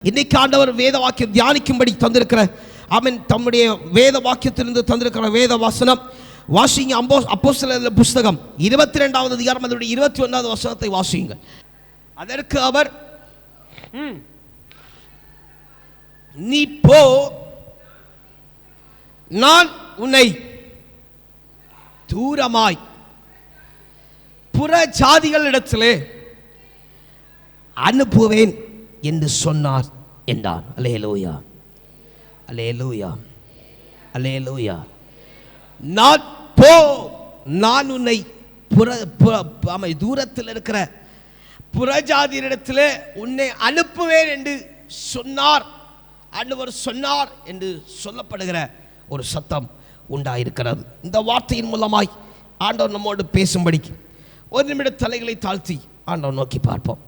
இன்னைக்கு ஆண்டவர் வேத வாக்கியம் தியானிக்கும்படி தந்திருக்கிற அவன் தம்முடைய வேத வாக்கியத்திலிருந்து தந்திருக்கிற வேத வசனம் வாசிங்க. அப்போஸ்தலர் புஸ்தகம் 22வது அதிகாரம் அதனுடைய 21வது வசனத்தை வாசியுங்கள். அதற்கு அவர், நீ போ, நான் உன்னை தூரமாய் புற ஜாதிகளிடத்திலே அனுப்புவேன் என்று சொன்னார் என்றான். அல்லேலூயா, அல்லேலூயா, அல்லேலூயா. நான் போ, நான் உன்னை தூரத்தில் இருக்கிற புறஜாதியிடத்தில் உன்னை அனுப்புவேன் என்று சொன்னார். ஆண்டவர் சொன்னார் என்று சொல்லப்படுகிற ஒரு சத்தம் உண்டாயிருக்கிறது. இந்த வார்த்தையின் மூலமாய் ஆண்டவர் நம்மோடு பேசும்படிக்கு ஒரு நிமிட தலைகளை தாழ்த்தி ஆண்டவர் நோக்கி பார்ப்போம்.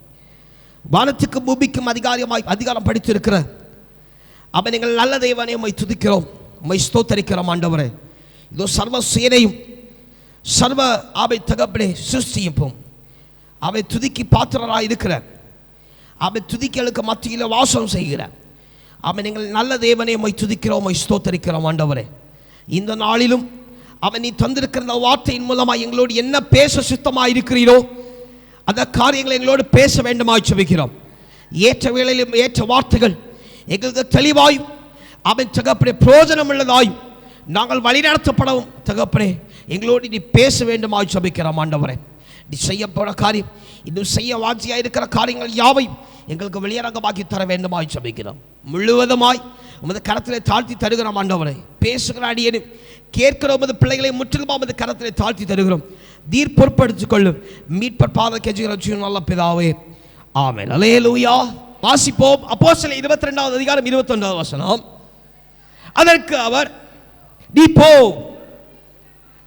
வானத்துக்கு பூமிக்கும் அதிகாரம் படித்திருக்கிற அவன் எங்கள் நல்ல தேவனை உம்மை துதிக்கிறோம், உம்மை ஸ்தோத்தரிக்கிறோம். ஆண்டவரே, இதோ சர்வ சேனையும் சர்வ அவை தகப்பனே சிருஷ்டியும் அவை துதிக்கு பாத்திரராக இருக்கிற அவை துதிகளுக்கு மத்தியில் வாசம் செய்கிற அவன் எங்கள் நல்ல தேவனை உம்மை துதிக்கிறோம், உம்மை ஸ்தோத்தரிக்கிறோம். ஆண்டவரே, இந்த நாளிலும் அவன் நீ தந்திருக்கிற வார்த்தையின் மூலமாக எங்களோடு என்ன பேச சுத்தமாக இருக்கிறீரோ அந்த காரியங்களை எங்களோடு பேச வேண்டுமாய் ஜெபிக்கிறோம். ஏற்ற வேளையிலும் ஏற்ற வார்த்தைகள் எங்களுக்கு தெளிவாயும் அவன் தகப்பனே பிரயோஜனம் உள்ளதாயும் நாங்கள் வழிநடத்தப்படவும் தகப்பனே எங்களோடு நீ பேச வேண்டுமாய் ஜெபிக்கிறோம். ஆண்டவரே, நீ செய்ய போகிற காரியம், இன்னும் செய்ய வாஞ்சியாக இருக்கிற காரியங்கள் யாவையும் எங்களுக்கு வெளியரங்கமாக்கி தர வேண்டுமாய் ஜெபிக்கிறோம். முழுவதுமாய் உமது கரத்திலே தாழ்த்தி தருகிறோம். ஆண்டவரே, பேசுகிற அடியேனும் கேட்கிற உமது பிள்ளைகளை முற்றிலுமா உமது கரத்திலே தாழ்த்தி தருகிறோம். தீர் பொறுப்படுத்திக் கொள்ளும் மீட்பர் பாத கெஜுகிற நல்ல பிதாவே, ஆமென். அல்லேலூயா. வாசிப்போம். அப்போஸ்தலர் 22வது அதிகாரம் 21வது வசனம். அதற்கு அவர், நீ போ,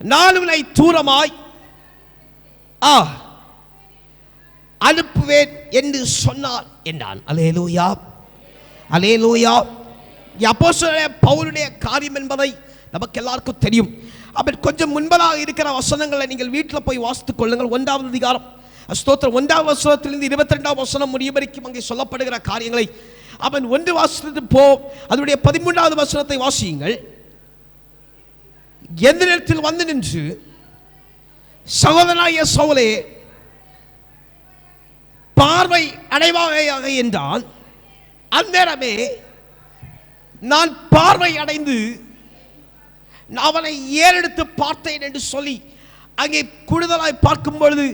நான் உன்னை தூரமாய் அனுப்புவேன் என்று சொன்னார் என்றான். அல்லேலூயா, அல்லேலூயா. அப்போஸ்தலர் பவுலுடைய காரியம் என்பதை நமக்கு எல்லாருக்கும் தெரியும். அப்படி கொஞ்சம் முன்பதாக இருக்கிற வசனங்களை நீங்கள் வீட்டில் போய் வாசித்துக் கொள்ளுங்கள். 1வது அதிகாரம் ஸ்தோத்திரம் 1வது வசனத்திலிருந்து 22வது வசனம் முடியும் வரைக்கும் அங்கே சொல்லப்படுகிற காரியங்களை அவன் 1 வாசித்து போ, அதனுடைய 13வது வசனத்தை வாசியுங்கள். எந்த நேரத்தில் வந்து நின்று, சகோதரனாகிய சவுலே பார்வை அடைவாயாக என்றான். அந்நேரமே நான் பார்வை அடைந்து அவனை ஏறெடுத்து பார்த்தேன் என்று சொல்லி அங்கே கூடுதலாய் பார்க்கும் பொழுது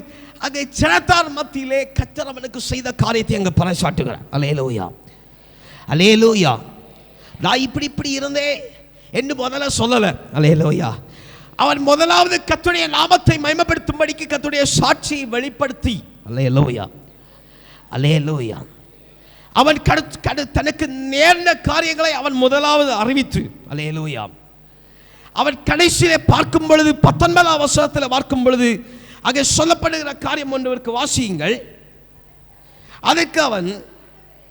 அங்கே ஜனத்தார் மத்தியிலே கர்த்தர் அவனுக்கு செய்த காரியத்தை அங்கே பறைசாட்டுகிறார். அல்லேலூயா, அல்லேலூயா. நான் இப்படி இருந்தேன் என்று முதல்ல சொல்லலை. அல்லேலூயா. அவன் முதலாவது கர்த்தருடைய நாமத்தை மகிமைப்படுத்தும்படிக்கு கர்த்தருடைய சாட்சியை வெளிப்படுத்தி, அல்லேலூயா, அல்லேலூயா, அவன் தனக்கு நேர்ந்த காரியங்களை அவன் முதலாவது அறிவித்து, அல்லேலூயா, அவன் கடைசியிலே பார்க்கும் பொழுது 19வது வசனத்தில் பார்க்கும் பொழுது அங்கே சொல்லப்படுகிற காரியம் ஒன்றுவருக்கு வாசியுங்கள். அதற்கு அவன்,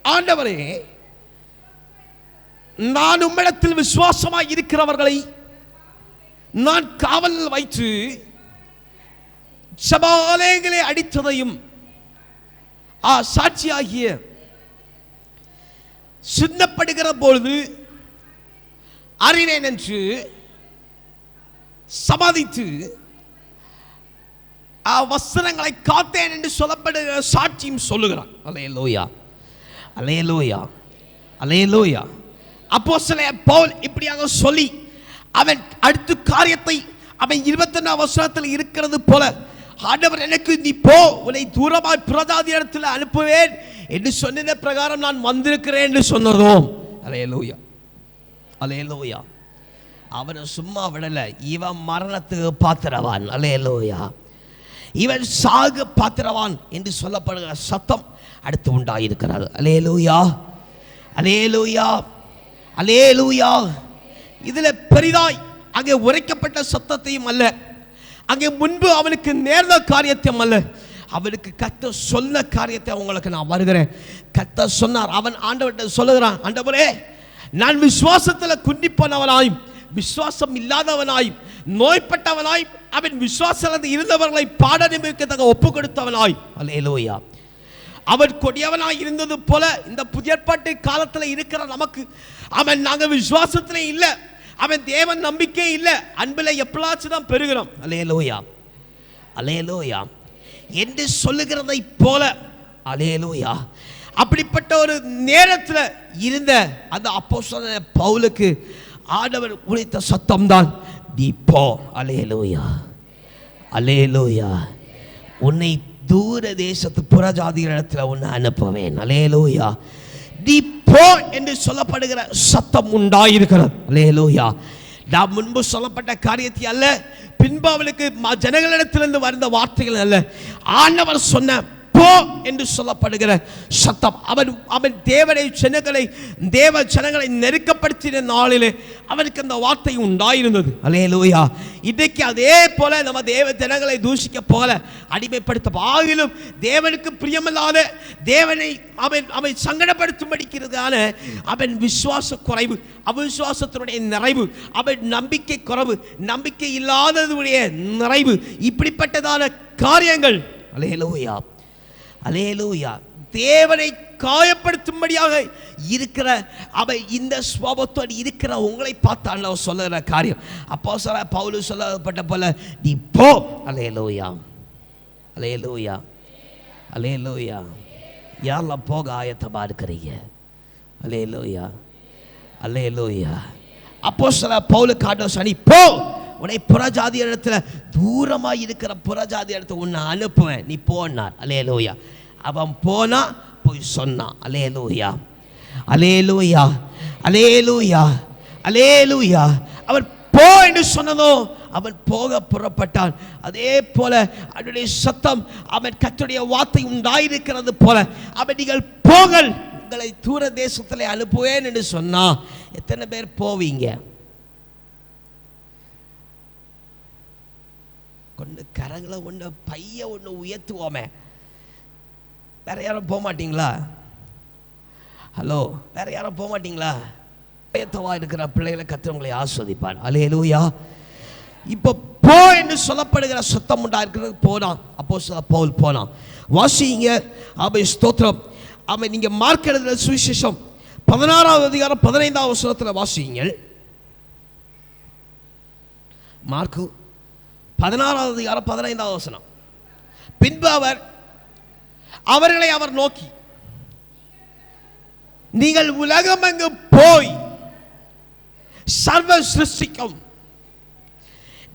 ஆண்டவரே, நான் உம்மிடத்தில் விசுவாசமாய் இருக்கிறவர்களை நான் காவலில் வைத்து சபாலயங்களை அடித்ததையும் சாட்சியாகிய சின்னப்படுகிற பொழுது அறினேன் என்று சமாதித்து வஸ்திரங்களை காத்தேன் என்று சொல்லப்படுகிற சாட்சியும் சொல்லுகிறான். அல்லேலூயா, அல்லேலூயா, அல்லேலூயா. அப்போஸ்தலர் பவுல் இப்படியாக சொல்லி அவன் அடுத்த காரியத்தை அவன் 21வது வசனத்தில் இருக்கிறது போல, ஆண்டவர் எனக்கு நீ போ, உன்னை தூரமாய் புறஜாதி இடத்தில் அனுப்புவேன் என்று சொன்ன பிரகாரம் நான் வந்திருக்கிறேன் என்று சொன்னதும், அல்லேலூயா, அல்லேலூயா. அவனை சும்மா விடல. இவன் மரணத்துக்கு பாத்திரவான். அல்லேலூயா. இவன் சாக பாத்திரவான் என்று சொல்லப்படுகிற சத்தம் அடுத்து உண்டாயிருக்கிறது. அல்லேலூயா, அல்லேலூயா, அல்லேலூயா. இதில் பெரிதாய் அங்கே உரைக்கப்பட்ட சத்தத்தையும் அல்ல, அங்கே முன்பு அவனுக்கு நேர்ந்த காரியத்தையும் அல்ல, அவனுக்கு கர்த்தர் சொன்ன காரியத்தை உங்களுக்கு நான் வருகிறேன். கர்த்தர் சொன்னார். அவன் ஆண்டவர்கிட்ட சொல்லுகிறான், ஆண்டவரே, நான் விசுவாசத்தில் குண்டிப்பனவனாயும் விசுவாசம் இல்லாதவனாய் நோய்பட்டவனாய் அவன் விசுவாசத்தில் இருந்தவர்களை பாட நிமிக்கத்தக்க ஒப்பு கொடுத்தவனாய், அல்லேலூயா, அவன் கொடியவனாய் இருந்தது போல இந்த புதிய ஏற்பாட்டு காலத்தில் இருக்கிற நமக்கு அவன் நாங்கள் விசுவாசத்திலே இல்லை, அவன் தேவன் நம்பிக்கை இல்லை, அன்பில் எப்பளாச்சும் தான் பெறுகிறோம். அல்லேலூயா அல்லேலூயா என்று சொல்லுகிறதை போல அல்லேலூயா அப்படிப்பட்ட ஒரு நேரத்தில் இருந்த அந்த அப்போஸ்தலனாகிய பவுலுக்கு ஆண்டவர் உரைத்த சத்தம் தான் நீ போ. அல்லேலூயா அல்லேலூயா உன்னை தூர தேசத்து புறஜாதிகளிடத்தில் உன்னை அனுப்புவேன். அல்லேலூயா நீ போ என்று சொல்லப்படுகிற சத்தம் உண்டாயிருக்கிறது. அல்லேலூயா நான் முன்பு சொல்லப்பட்ட காரியத்தை அல்ல, பின்பு அவளுக்கு ஜனங்களிடத்திலிருந்து வந்த வார்த்தைகள் அல்ல, ஆண்டவர் சொன்ன போ என்று சொல்லப்படுகிற சத்தம். அவன் தேவனை ஜனங்களை நெருக்கப்படுத்தின நாளிலே அவனுக்கு அந்த வார்த்தை உண்டாயிருந்தது. அல்லேலூயா இன்றைக்கு அதே போல நம்ம தேவ ஜனங்களை தூஷிக்க போல அடிமைப்படுத்த ஆகிலும் தேவனுக்கு பிரியமில்லாத தேவனை அவன் சங்கடப்படுத்தும்படிக்கிறதான அவன் விசுவாச குறைவு, அவிசுவாசத்தினுடைய நிறைவு, அவன் நம்பிக்கை குறைவு, நம்பிக்கை இல்லாததுடைய நிறைவு, இப்படிப்பட்டதான காரியங்கள் அல்லேலூயா அல்லேலூயா தேவனை காயப்படுத்தும்படியாக இருக்கிற அவை இந்த சுபாவத்தோடு இருக்கிற உங்களை பார்த்தால் சொல்லுகிற காரியம் அப்போஸ்தலனாகிய பவுல் சொல்லப்பட்ட போல நீ போ. அல்லேலூயா அல்லேலூயா அல்லேலூயா யாரெல்லாம் போக ஆயத்தமாக இருக்கிறீங்க? அல்லேலூயா அல்லேலூயா அப்போஸ்தலனாகிய பவுலுக்கு ஆண்டவர் சொன்னார், நீ போ, உன்னை புறஜாதி இடத்துல தூரமாக இருக்கிற புறஜாதி இடத்துல உன்னை அனுப்புவேன், நீ போனார். அல்லேலூயா அவன் போனா போய் சொன்னான். அல்லேலூயா அல்லேலூயா அல்லேலூயா அல்லேலூயா அவன் போ என்று சொன்னதோ அவன் போக புறப்பட்டான். அதே போல அவனுடைய சத்தம் அவன் கர்த்தருடைய வார்த்தை உண்டாயிருக்கிறது போல அவன் நீங்கள் போங்கள், உங்களை தூர தேசத்தில் அனுப்புவேன் என்று சொன்னா எத்தனை பேர் போவீங்க? கொண்டு கரங்களை ஒன்று பைய ஒன்று உயர்த்துவோமே. வேற யாரும் போக மாட்டீங்களா? ஹலோ, வேற யாரும் போக மாட்டீங்களா? உயர்த்தவா இருக்கிற பிள்ளைகளை கர்த்தர் ஆஸ்வதிப்பார். அல்லேலூயா இப்போ போ என்று சொல்லப்படுகிற சத்தம் உண்டா இருக்கிறது. போனான் அப்போஸ்தலன் பவுல் போனான். வாசிங்க அவை ஸ்தோத்திரம். அவன் நீங்க மார்க் எழுதின சுவிசேஷம் 16வது அதிகாரம் 15வது வசனத்தில் வாசிங்கள். மார்க்கு 16வது அதிகாரம் 15வது வசனம். பின்பு அவர்களை அவர் நோக்கி, நீங்கள் உலகமெங்கு போய் சர்வ சிருஷ்டிக்கும்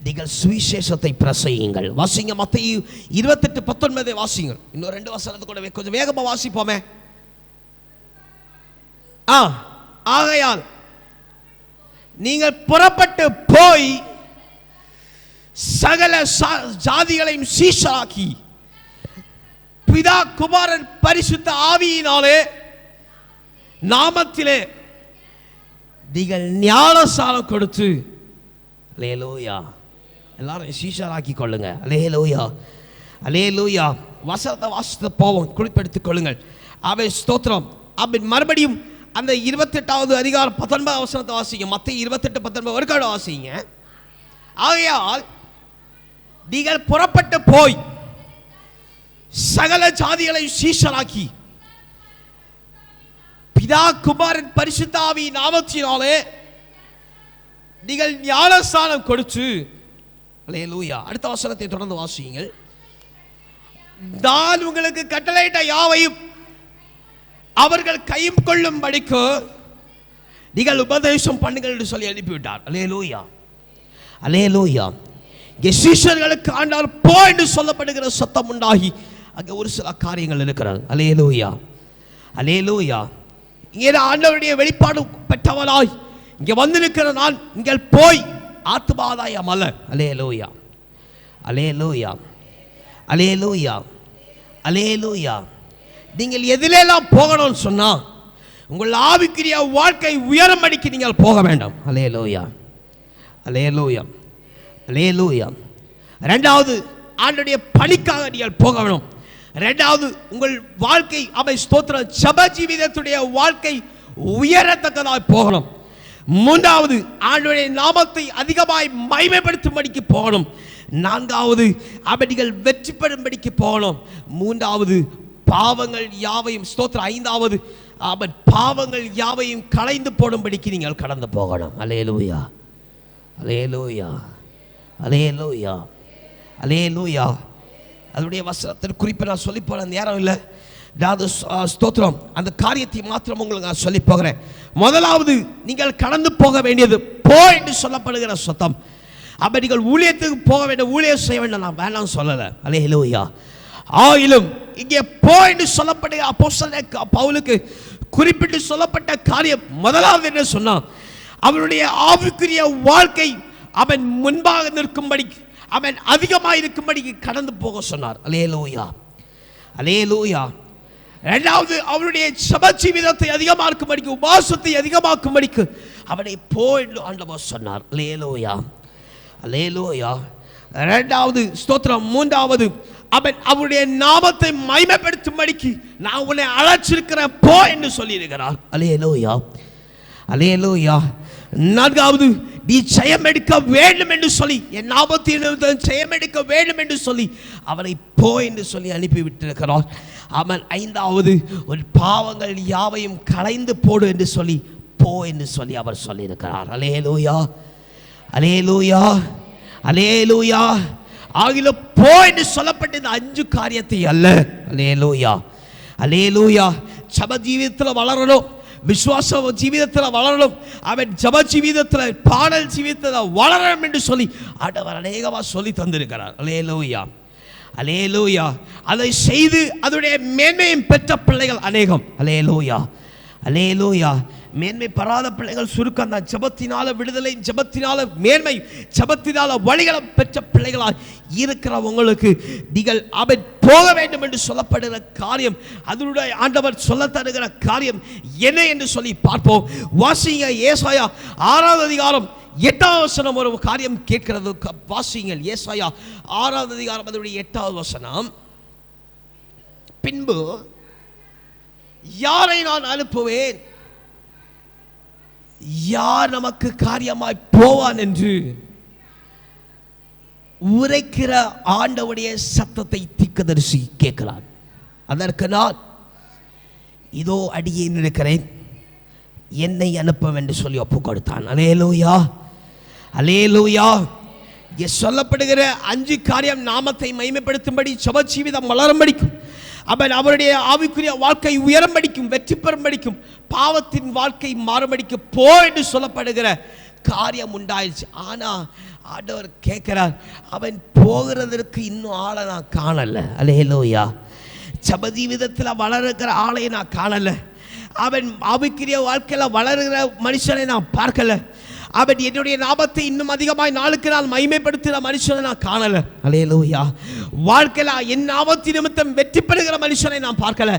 நீங்கள் சுவிசேஷத்தை பிரசங்கியுங்கள். வாசிங்க மத்தேயு 28:19 வாசிங்கள். இன்னும் 2 வசனத்தை கூட கொஞ்சம் வேகமா வாசிப்போமே. ஆகையால் நீங்கள் புறப்பட்டு போய் சகல ஜாதிகளையும் சீஷராக்கி பிதா குமாரன் பரிசுத்த ஆவியினாலே நாமத்திலே நீங்கள் ஞானஸ்நானம் கொடுத்து, அல்லேலூயா எல்லாரும் சீஷராக்கி கொள்ளுங்க. அல்லேலூயா அல்லேலூயா வசனத்தை வாசித்து போவோம், குறிப்பெடுத்துக் கொள்ளுங்கள். அவை ஸ்தோத்திரம். அவன் மறுபடியும் அந்த 28வது அதிகாரம் 19வது வசனத்தை வாசிங்க. மத்தேயு 28:19 ஒரு காலம் வாசிங்க. ஆகையால் நீங்கள் புறப்பட்டு போய் சகல ஜாதிகளை சீஷராக்கி பிதா குமாரன் பரிசுத்த ஆவியின் நாமத்தினாலே நீங்கள் ஞானஸ்நானம் கொடுத்து, அல்லேலூயா அடுத்த வசனத்தை தொடர்ந்து வாசியுங்கள். நான் உங்களுக்கு கட்டளையிட்ட யாவையும் அவர்கள் கையும் கொள்ளும்படிக்கு நீங்கள் உபதேசம் பண்ணுங்கள் என்று சொல்லி அனுப்பிவிட்டார். அல்லேலூயா அல்லேலூயா சீஷர்களுக்கு ஆண்டவர் போ என்று சொல்லப்படுகிற சத்தம் உண்டாகி அங்கே ஒரு சில காரியங்கள் இருக்கிறது. அல்லேலூயா அல்லேலூயா இங்கே ஆண்டவருடைய வெளிப்பாடு பெற்றவனாய் இங்கே வந்திருக்கிற நான் நீங்கள் போய் ஆத்மாதாயம் அல்ல. அல்லேலூயா அல்லேலூயா அல்லேலூயா அல்லேலூயா நீங்கள் எதிலெல்லாம் போகணும்னு சொன்னா உங்கள் ஆவிக்குரிய வாழ்க்கை உயரமடிக்கு நீங்கள் போக வேண்டாம். அல்லேலூயா அல்லேலூயா அல்லேலூயா இரண்டாவது ஆண்டவருடைய பணிக்காக நீங்கள் போக வேணும். இரண்டாவது உங்கள் வாழ்க்கை அவை ஸ்தோத்திரம் ஜெப ஜீவிதத்துடைய வாழ்க்கை உயரத்தக்கதாக போகணும். மூன்றாவது ஆண்டவருடைய நாமத்தை அதிகமாய் மகிமைப்படுத்தும்படிக்கு போகணும். நான்காவது அவர்கள் வெற்றி பெறும்படிக்கு போகணும். மூன்றாவது பாவங்கள் யாவையும் ஸ்தோத்திரம். ஐந்தாவது, அவன் பாவங்கள் யாவையும் களைந்து போடும்படிக்கு நீங்கள் கடந்து போகணும். அல்லேலூயா, அல்லேலூயா, அல்லேலூயா, அல்லேலூயா. அதனுடைய வசனத்தின் குறிப்பை நான் சொல்லி போகிற நேரம் இல்லை. அதாவது ஸ்தோத்திரம், அந்த காரியத்தை மாத்திரம் உங்களுக்கு நான் சொல்லி போகிறேன். முதலாவது, நீங்கள் கடந்து போக வேண்டியது போ என்று சொல்லப்படுகிற சத்தம். அப்போ நீங்கள் ஊழியத்துக்கு போக வேண்டும், ஊழியம் செய்ய வேண்டும், நான் வேணாம் சொல்லலை. அல்லேலூயா. ஆயிலும் இங்கே போ என்று சொல்லப்படுகிற அப்போஸ்தலனாகிய பவுலுக்கு குறிப்பிட்டு சொல்லப்பட்ட காரியம் முதலாவது என்ன சொன்னான்? அவனுடைய ஆவிக்குரிய வாழ்க்கை அவன் முன்பாக நிற்கும்படி, அவன் அதிகமாக இருக்கும்படி கடந்து போக சொன்னார். அல்லேலூயா, அல்லேலூயா. இரண்டாவது, அவனுடைய ஜெப ஜீவிதத்தை அதிகமாக்கும்படிக்கு, உபவாசத்தை அதிகமாக்கும்படிக்கு அவனை போ என்று ஆண்டவர் சொன்னார். அல்லேலூயா, அல்லேலூயா. இரண்டாவது ஸ்தோத்திரம். மூன்றாவது, அவன் அவருடைய நாமத்தை மகிமைப்படுத்தும்படிக்கு நான் உன்னை அழைச்சிருக்கிறேன் போ என்று சொல்லியிருக்கிறார். அல்லேலூயா, அல்லேலூயா. நான்காவது, நீ ஜெயம் எடுக்க வேண்டும் என்று சொல்லி, என் நாமத்தின் ஜெயம் எடுக்க வேண்டும் என்று சொல்லி அவனை போ என்று சொல்லி அனுப்பிவிட்டிருக்கிறார். அவன் ஐந்தாவது, ஒரு பாவங்கள் யாவையும் களைந்து போடு என்று சொல்லி போ என்று சொல்லி அவர் சொல்லியிருக்கிறார். அல்லேலூயா, அல்லேலூயா, அல்லேலூயா. ஆகில போ என்று சொல்லப்பட்ட இந்த 5 காரியத்தை அல்ல. அல்லேலூயா, அல்லேலூயா. ஜெப ஜீவிதத்தில் வளரணும், விசுவாச ஜீவிதத்தில் வளரணும், அவன் ஜெப ஜீவிதத்தில், பாடல் ஜீவிதத்தில் வளரணும் என்று சொல்லி ஆண்டவர் அநேகமாக சொல்லி தந்திருக்கிறார். அல்லேலூயா, அல்லேலூயா. அதை செய்து அதனுடைய மேன்மையும் பெற்ற பிள்ளைகள் அநேகம். அல்லேலூயா, அல்லேலூயா. மேன்மை பெறாத பிள்ளைகள் சுருக்கம் தான். ஜெபத்தினால விடுதலை, ஜெபத்தினால மேன்மை, ஜெபத்தினால வழிகளை பெற்ற பிள்ளைகளாக இருக்கிற உங்களுக்கு நீங்கள் அவன் போக வேண்டும் என்று சொல்லப்படுகிற காரியம், அதனுடைய ஆண்டவர் சொல்ல தருகிற காரியம் என்ன என்று சொல்லி பார்ப்போம். வாசிங்க ஏசாயா 6வது அதிகாரம் 8வது வசனம். ஒரு காரியம் கேட்கிறது, வாசிங்கள் ஏசாயா 6வது அதிகாரம் அதனுடைய 8வது வசனம். பின்பு யாரை நான் அனுப்புவேன், யார் நமக்கு காரியமாய் போவான் என்று உரைக்கிற ஆண்டவருடைய சத்தத்தை தீர்க்கதரிசி கேட்கிறான். அதற்கு நான் இதோ அடியேன் இருக்கிறேன், என்னை அனுப்ப என்று சொல்லி ஒப்பு கொடுத்தான். அல்லேலூயா, அல்லேலூயா. இங்கே சொல்லப்படுகிற 5 காரியம் நாமத்தை மகிமைப்படுத்தும்படி, ஜெப ஜீவிதம் வளரும்படிக்கும், அவன் அவருடைய ஆவிக்குரிய வாழ்க்கை உயரும்படிக்கும், வெற்றி பெறும்படிக்கும், பாவத்தின் வாழ்க்கை மாறும்படிக்கு போ என்று சொல்லப்படுகிற காரியம் உண்டாயிடுச்சு. ஆனால் ஆண்டவர் கேட்கிறார், அவன் போகிறதற்கு இன்னும் ஆளை நான் காணலை. அல்லேலூயா. ஜெப ஜீவிதத்தில் வளருகிற ஆளை நான் காணலை. அவன் ஆவிக்குரிய வாழ்க்கையில் வளருகிற மனுஷனை நான் பார்க்கலை. அவன் என்னுடைய நாமத்தை இன்னும் அதிகமாய் நாளுக்கு நாள் மகிமைப்படுத்துகிற மனுஷனை நான் காணலை. அல்லேலூயா. வாழ்க்கையில் என் நாமத்தின் நிமித்தம் வெற்றி பெறுகிற மனுஷனை நான் பார்க்கல.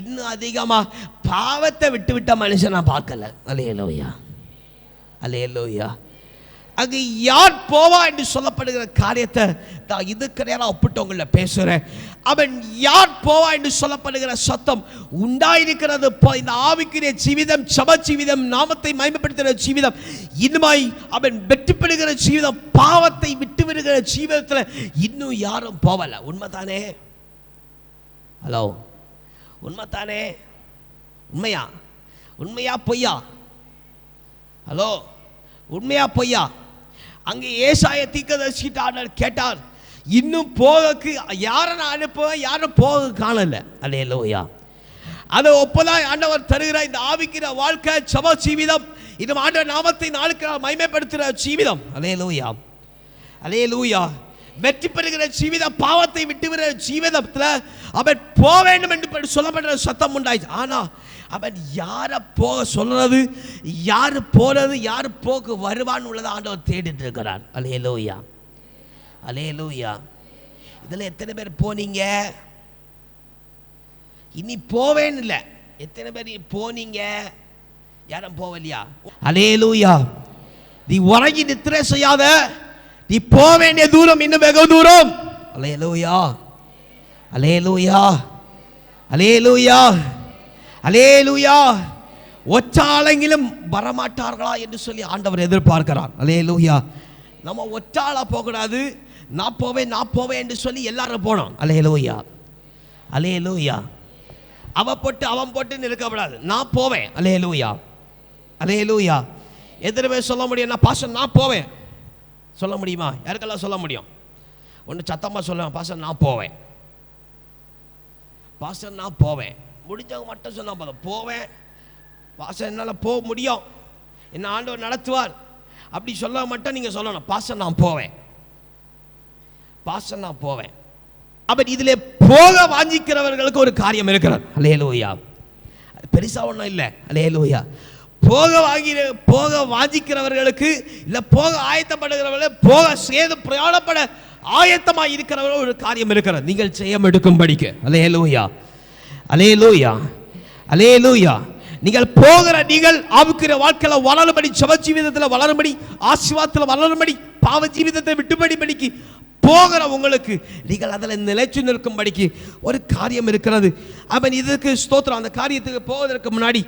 இன்னும் அதிகமாக பாவத்தை விட்டு விட்ட மனுஷனை நான் பார்க்கல. அல்லேலூயா, அல்லேலூயா. அங்கு யார் போவா என்று சொல்லப்படுகிற காரியத்தை நான் இதுக்கு நேரம் ஒப்பிட்டவங்கள பேசுகிறேன். அவன் யார் போவா என்று சொல்லப்படுகிற சத்தம் உண்டாயிருக்கிறது. இந்த ஆவிக்குரிய ஜீவிதம், ஜெப ஜீவிதம், நாமத்தை மகிமைப்படுத்துகிற ஜீவிதம், இனிமாய் அவன் வெற்றி பெறுகிற ஜீவிதம், பாவத்தை விட்டு விடுகிற ஜீவிதத்தில் இன்னும் யாரும் போவல. உண்மைதானே? ஹலோ, உண்மைதானே? உண்மையா? உண்மையா பொய்யா? ஹலோ, உண்மையா பொய்யா? அங்கே ஏசாயா தீர்க்கதரிசிட்ட ஆண்டவர் கேட்டார், இன்னும் போகக்கு யாரை நான் அனுப்புவேன், யாரும் போக காணல. அல்லேலூயா. அதை ஒப்பதான் ஆண்டவர் தருகிற இந்த ஆவிக்கிற வாழ்க்கை, ஜெப ஜீவிதம், இன்னும் ஆண்டவர் நாமத்தை நாளுக்கு நாள் மகிமைப்படுத்துகிற ஜீவிதம். அல்லேலூயா, அல்லேலூயா. வெற்றி பெறுகிற ஜீவிதம், பாவத்தை விட்டு விடுகிற ஜீவிதத்தில் அவன் போக வேண்டும் என்று சொல்லப்படுற சத்தம் உண்டாயிடுச்சு. ஆனால் அவன் யாரை போக சொல்றது, யார் போறது, யார் போக்கு வருவான்னு உள்ளதை ஆண்டவர் தேடிட்டு இருக்கிறான். அல்லேலூயா, அல்லேலூயா. இதில் எத்தனை பேர் போனீங்க? இனி போவேன்னு இல்லை. எத்தனை பேர் போனீங்க? யாரும் போவலையா? அல்லேலூயா. நீ உறங்கி நித்திரை செய்யாத, நீ போக வேண்டிய தூரம் இன்னும் வெகு தூரம். அல்லேலூயா, அல்லேலூயா, அல்லேலூயா, அல்லேலூயா. ஒற்றாளெங்கிலும் வரமாட்டார்களா என்று சொல்லி ஆண்டவர் எதிர்பார்க்கிறார். அல்லேலூயா. நம்ம ஒற்றாளா போகக்கூடாது. நான் போவேன், நான் போவேன் என்று சொல்லி எல்லாரும் போனோம். அல்லேலூயா, அல்லேலூயா. அவன் போட்டுன்னு இருக்கக்கூடாது. நான் போவேன். அல்லேலூயா, அல்லேலூயா. எத்தனை பேர் சொல்ல முடியும் நான் பாஸ்டர் நான் போவேன்? சொல்ல முடியுமா? யாருக்கெல்லாம் சொல்ல முடியும்? ஒன்று சத்தமாக சொல்லுவேன், பாஸ்டர் நான் போவேன், பாஸ்டர் நான் போவேன். முடிஞ்சவங்க மட்டும் சொன்னால் போதும். போவேன் பாஸ்டர், என்னால் போக முடியும், என்ன ஆண்டவர் நடத்துவார் அப்படி சொல்ல மட்டும் நீங்கள் சொல்லணும், பாஸ்டர் நான் போவேன், பாஸ்டர் நான் போவேன். அப்ப இதிலே போக வாஞ்சிக்கிறவர்களுக்கு ஒரு காரியம் இருக்கிறது. அல்லேலூயா. பெருசா ஒன்றும் இல்லை. அல்லேலூயா. போக வாஞ்சிக்கிறவர்களுக்கு இல்ல, போக ஆயத்தப்படுகிறவர்கள், போக சேது பிரயாணப்பட ஆயத்தமாக இருக்கிறவர்கள் ஒரு காரியம் இருக்கிறது, நீங்கள் செய்யம் எடுக்கும்படிக்கு. அல்லேலூயா, அல்லேலூயா, அல்லேலூயா. நீங்கள் போகிற நீங்கள் ஆவிக்குரிய வாழ்க்கையில வளரும்படி, ஜெப ஜீவிதத்தில் வளரும்படி, ஆசீர்வாதத்தில் வளரும்படி, பாவ ஜீவிதத்தை விட்டுபடிக்கு போகிற உங்களுக்கு நீங்கள் அதில் நிலைச்சு நிற்கும்படிக்கு ஒரு காரியம் இருக்கிறது. அவன் இதுக்கு ஸ்தோத்திரம். அந்த காரியத்துக்கு போவதற்கு முன்னாடி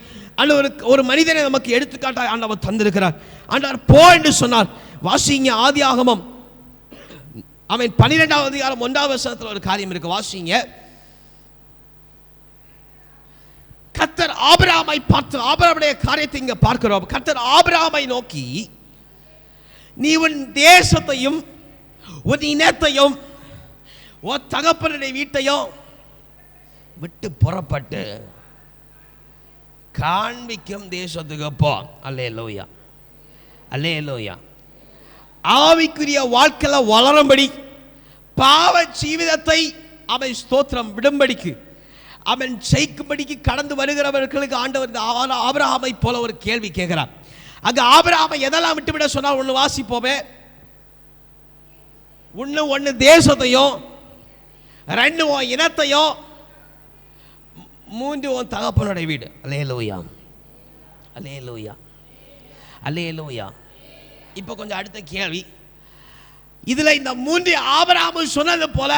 ஒரு மனிதனை நமக்கு எடுத்துக்காட்டாய் ஆண்டவர் தந்திருக்கிறார். ஆண்டவர் போ என்று சொன்னார். வாசிங்க ஆதியாகமம் அவன் 12ஆம் அதிகாரம் 1ஆம் வசனத்தில் ஒரு காரியம் இருக்கு. வாசிங்க. கர்த்தர் ஆபிரகாமை பார்த்து, ஆபிரகாமுடைய காரியத்தை இங்க பார்க்கிறோம். கர்த்தர் ஆபிரகாமை நோக்கி, நீ உன் தேசத்தையும் உன் இனத்தையும் உன் தகப்பனுடைய வீட்டையும் விட்டு புறப்பட்டு காண்பிக்கும் தேசத்துக்கு போ. அல்லேலூயா, அல்லேலூயா. ஆவிக்குரிய வாழ்க்கையில வளரும்படி, பாவ ஜீவிதத்தை அவன் ஸ்தோத்திரம் விடும்படிக்கு, அவன் ஜெயிக்கும்படிக்கு கடந்து வருகிறவர்களுக்கு ஆண்டவர் ஆபிரகாமை போல ஒரு கேள்வி கேட்கிறார். அங்க ஆபிரகாமை எதெல்லாம் விட்டுவிட சொன்னால், ஒன்று வாசிப்போமே, ஒன்று தேசத்தையும், 2 உன் இனத்தையும், 3 உன் தகப்பனுடைய வீடு. அல்லேலூயா, அல்லேலூயா, அல்லேலூயா. இப்போ கொஞ்சம் அடுத்த கேள்வி. இதுல இந்த 3 ஆபிரகாம் சொன்னது போல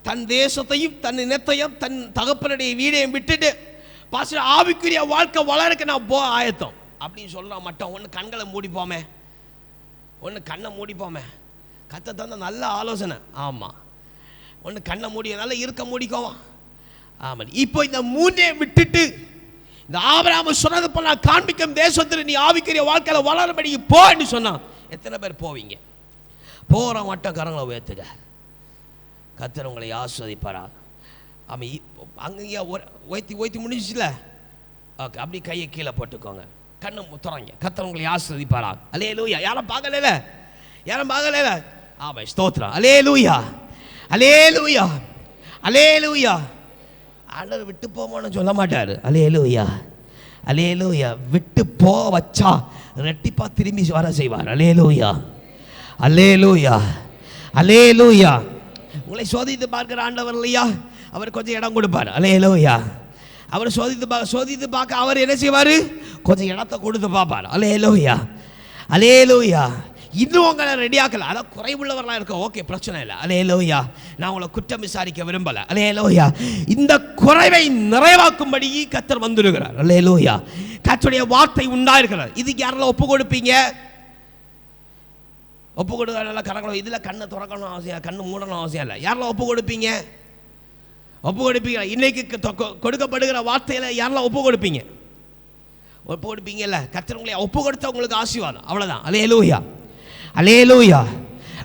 தன் தேசத்தையும் தன் இனத்தையும் தன் தகப்பனுடைய வீடையும் விட்டுட்டு பாஸ்டர் ஆவிக்குரிய வாழ்க்கை வளர்க்க நான் போ ஆயத்தம் அப்படின்னு சொல்ல மாட்டோம். ஒன்று கண்களை மூடிப்போமே, ஒன்று கண்ணை மூடிப்போமே. கத்த தந்த நல்ல ஆலோசனை. ஆமாம், ஒன்று கண்ணை மூடி நல்லா இருக்க மூடிக்கோவா. ஆமாம். இப்போ இந்த 3 விட்டுட்டு இந்த ஆபிரகாம் சொன்னது போல காண்பிக்கும் தேசத்தில் நீ ஆவிக்குரிய வாழ்க்கையில வளரும்படி போன்னு சொன்னா எத்தனை பேர் போவீங்க? போகிற மட்டும் கரங்களை உயர்த்துக. கர்த்தர் உங்களை ஆஸ்வதிப்பாரா. ஆமாம். அங்கேயே ஓய்த்தி முடிஞ்சிச்சுல, ஓகே, அப்படி கையை கீழே போட்டுக்கோங்க, கண்ணு துறங்க. கர்த்தர் உங்களை ஆஸ்வதிப்பாரா. அல்லேலூயா. யாரும் பார்க்கல, யாரும் பார்க்கல. ஆமாம், ஸ்தோத்திரம். அல்லேலூயா, அல்லேலூயா, அல்லேலூயா. ஆண்டவர் விட்டு போவோன்னு சொல்ல மாட்டார். அல்லேலூயா, அல்லேலூயா. விட்டு போ வச்சா ரெட்டிப்பா திரும்பி வர செய்வார். அல்லேலூயா, அல்லேலூயா, அல்லேலூயா. உங்களை சோதித்து பார்க்கிற ஆண்டவர் இல்லையா, அவர் கொஞ்சம் இடம் கொடுப்பார். அல்லேலூயா. அவர் சோதித்து பார்க்க அவர் என்ன செய்வார்? கொஞ்சம் இடத்தை கொடுத்து பார்ப்பார். அல்லேலூயா, அல்லேலூயா. இன்னும் உங்களை ரெடியாக்கல, அதான் குறைவுள்ளவர்களாக இருக்க, ஓகே, பிரச்சனை இல்லை. அல்லேலூயா. நான் உங்களை குற்றம் விசாரிக்க விரும்பல. அல்லேலூயா. இந்த குறைவை நிறைவாக்கும்படி கர்த்தர் வந்துருக்கிறார். அல்லேலூயா. கர்த்தருடைய வார்த்தை உண்டாயிருக்கிறார். இதுக்கு யாரெல்லாம் ஒப்பு கொடுப்பீங்க? ஒப்பு கொடுக்க நல்லா கணக்கணும். இதில் கண்ணை திறக்கணும் அவசியம், கண்ணு மூடணும் அவசியம் இல்லை. யாரெல்லாம் ஒப்பு கொடுப்பீங்க? ஒப்பு கொடுப்பீங்க. இன்னைக்கு கொடுக்கப்படுகிற வார்த்தையில் யாரெல்லாம் ஒப்பு கொடுப்பீங்க? ஒப்பு கொடுப்பீங்கல்ல. கர்த்தர் உங்களை ஒப்பு கொடுத்த உங்களுக்கு ஆசீர்வாதம், அவ்வளோதான். அல்லேலூயா, அல்லேலூயா,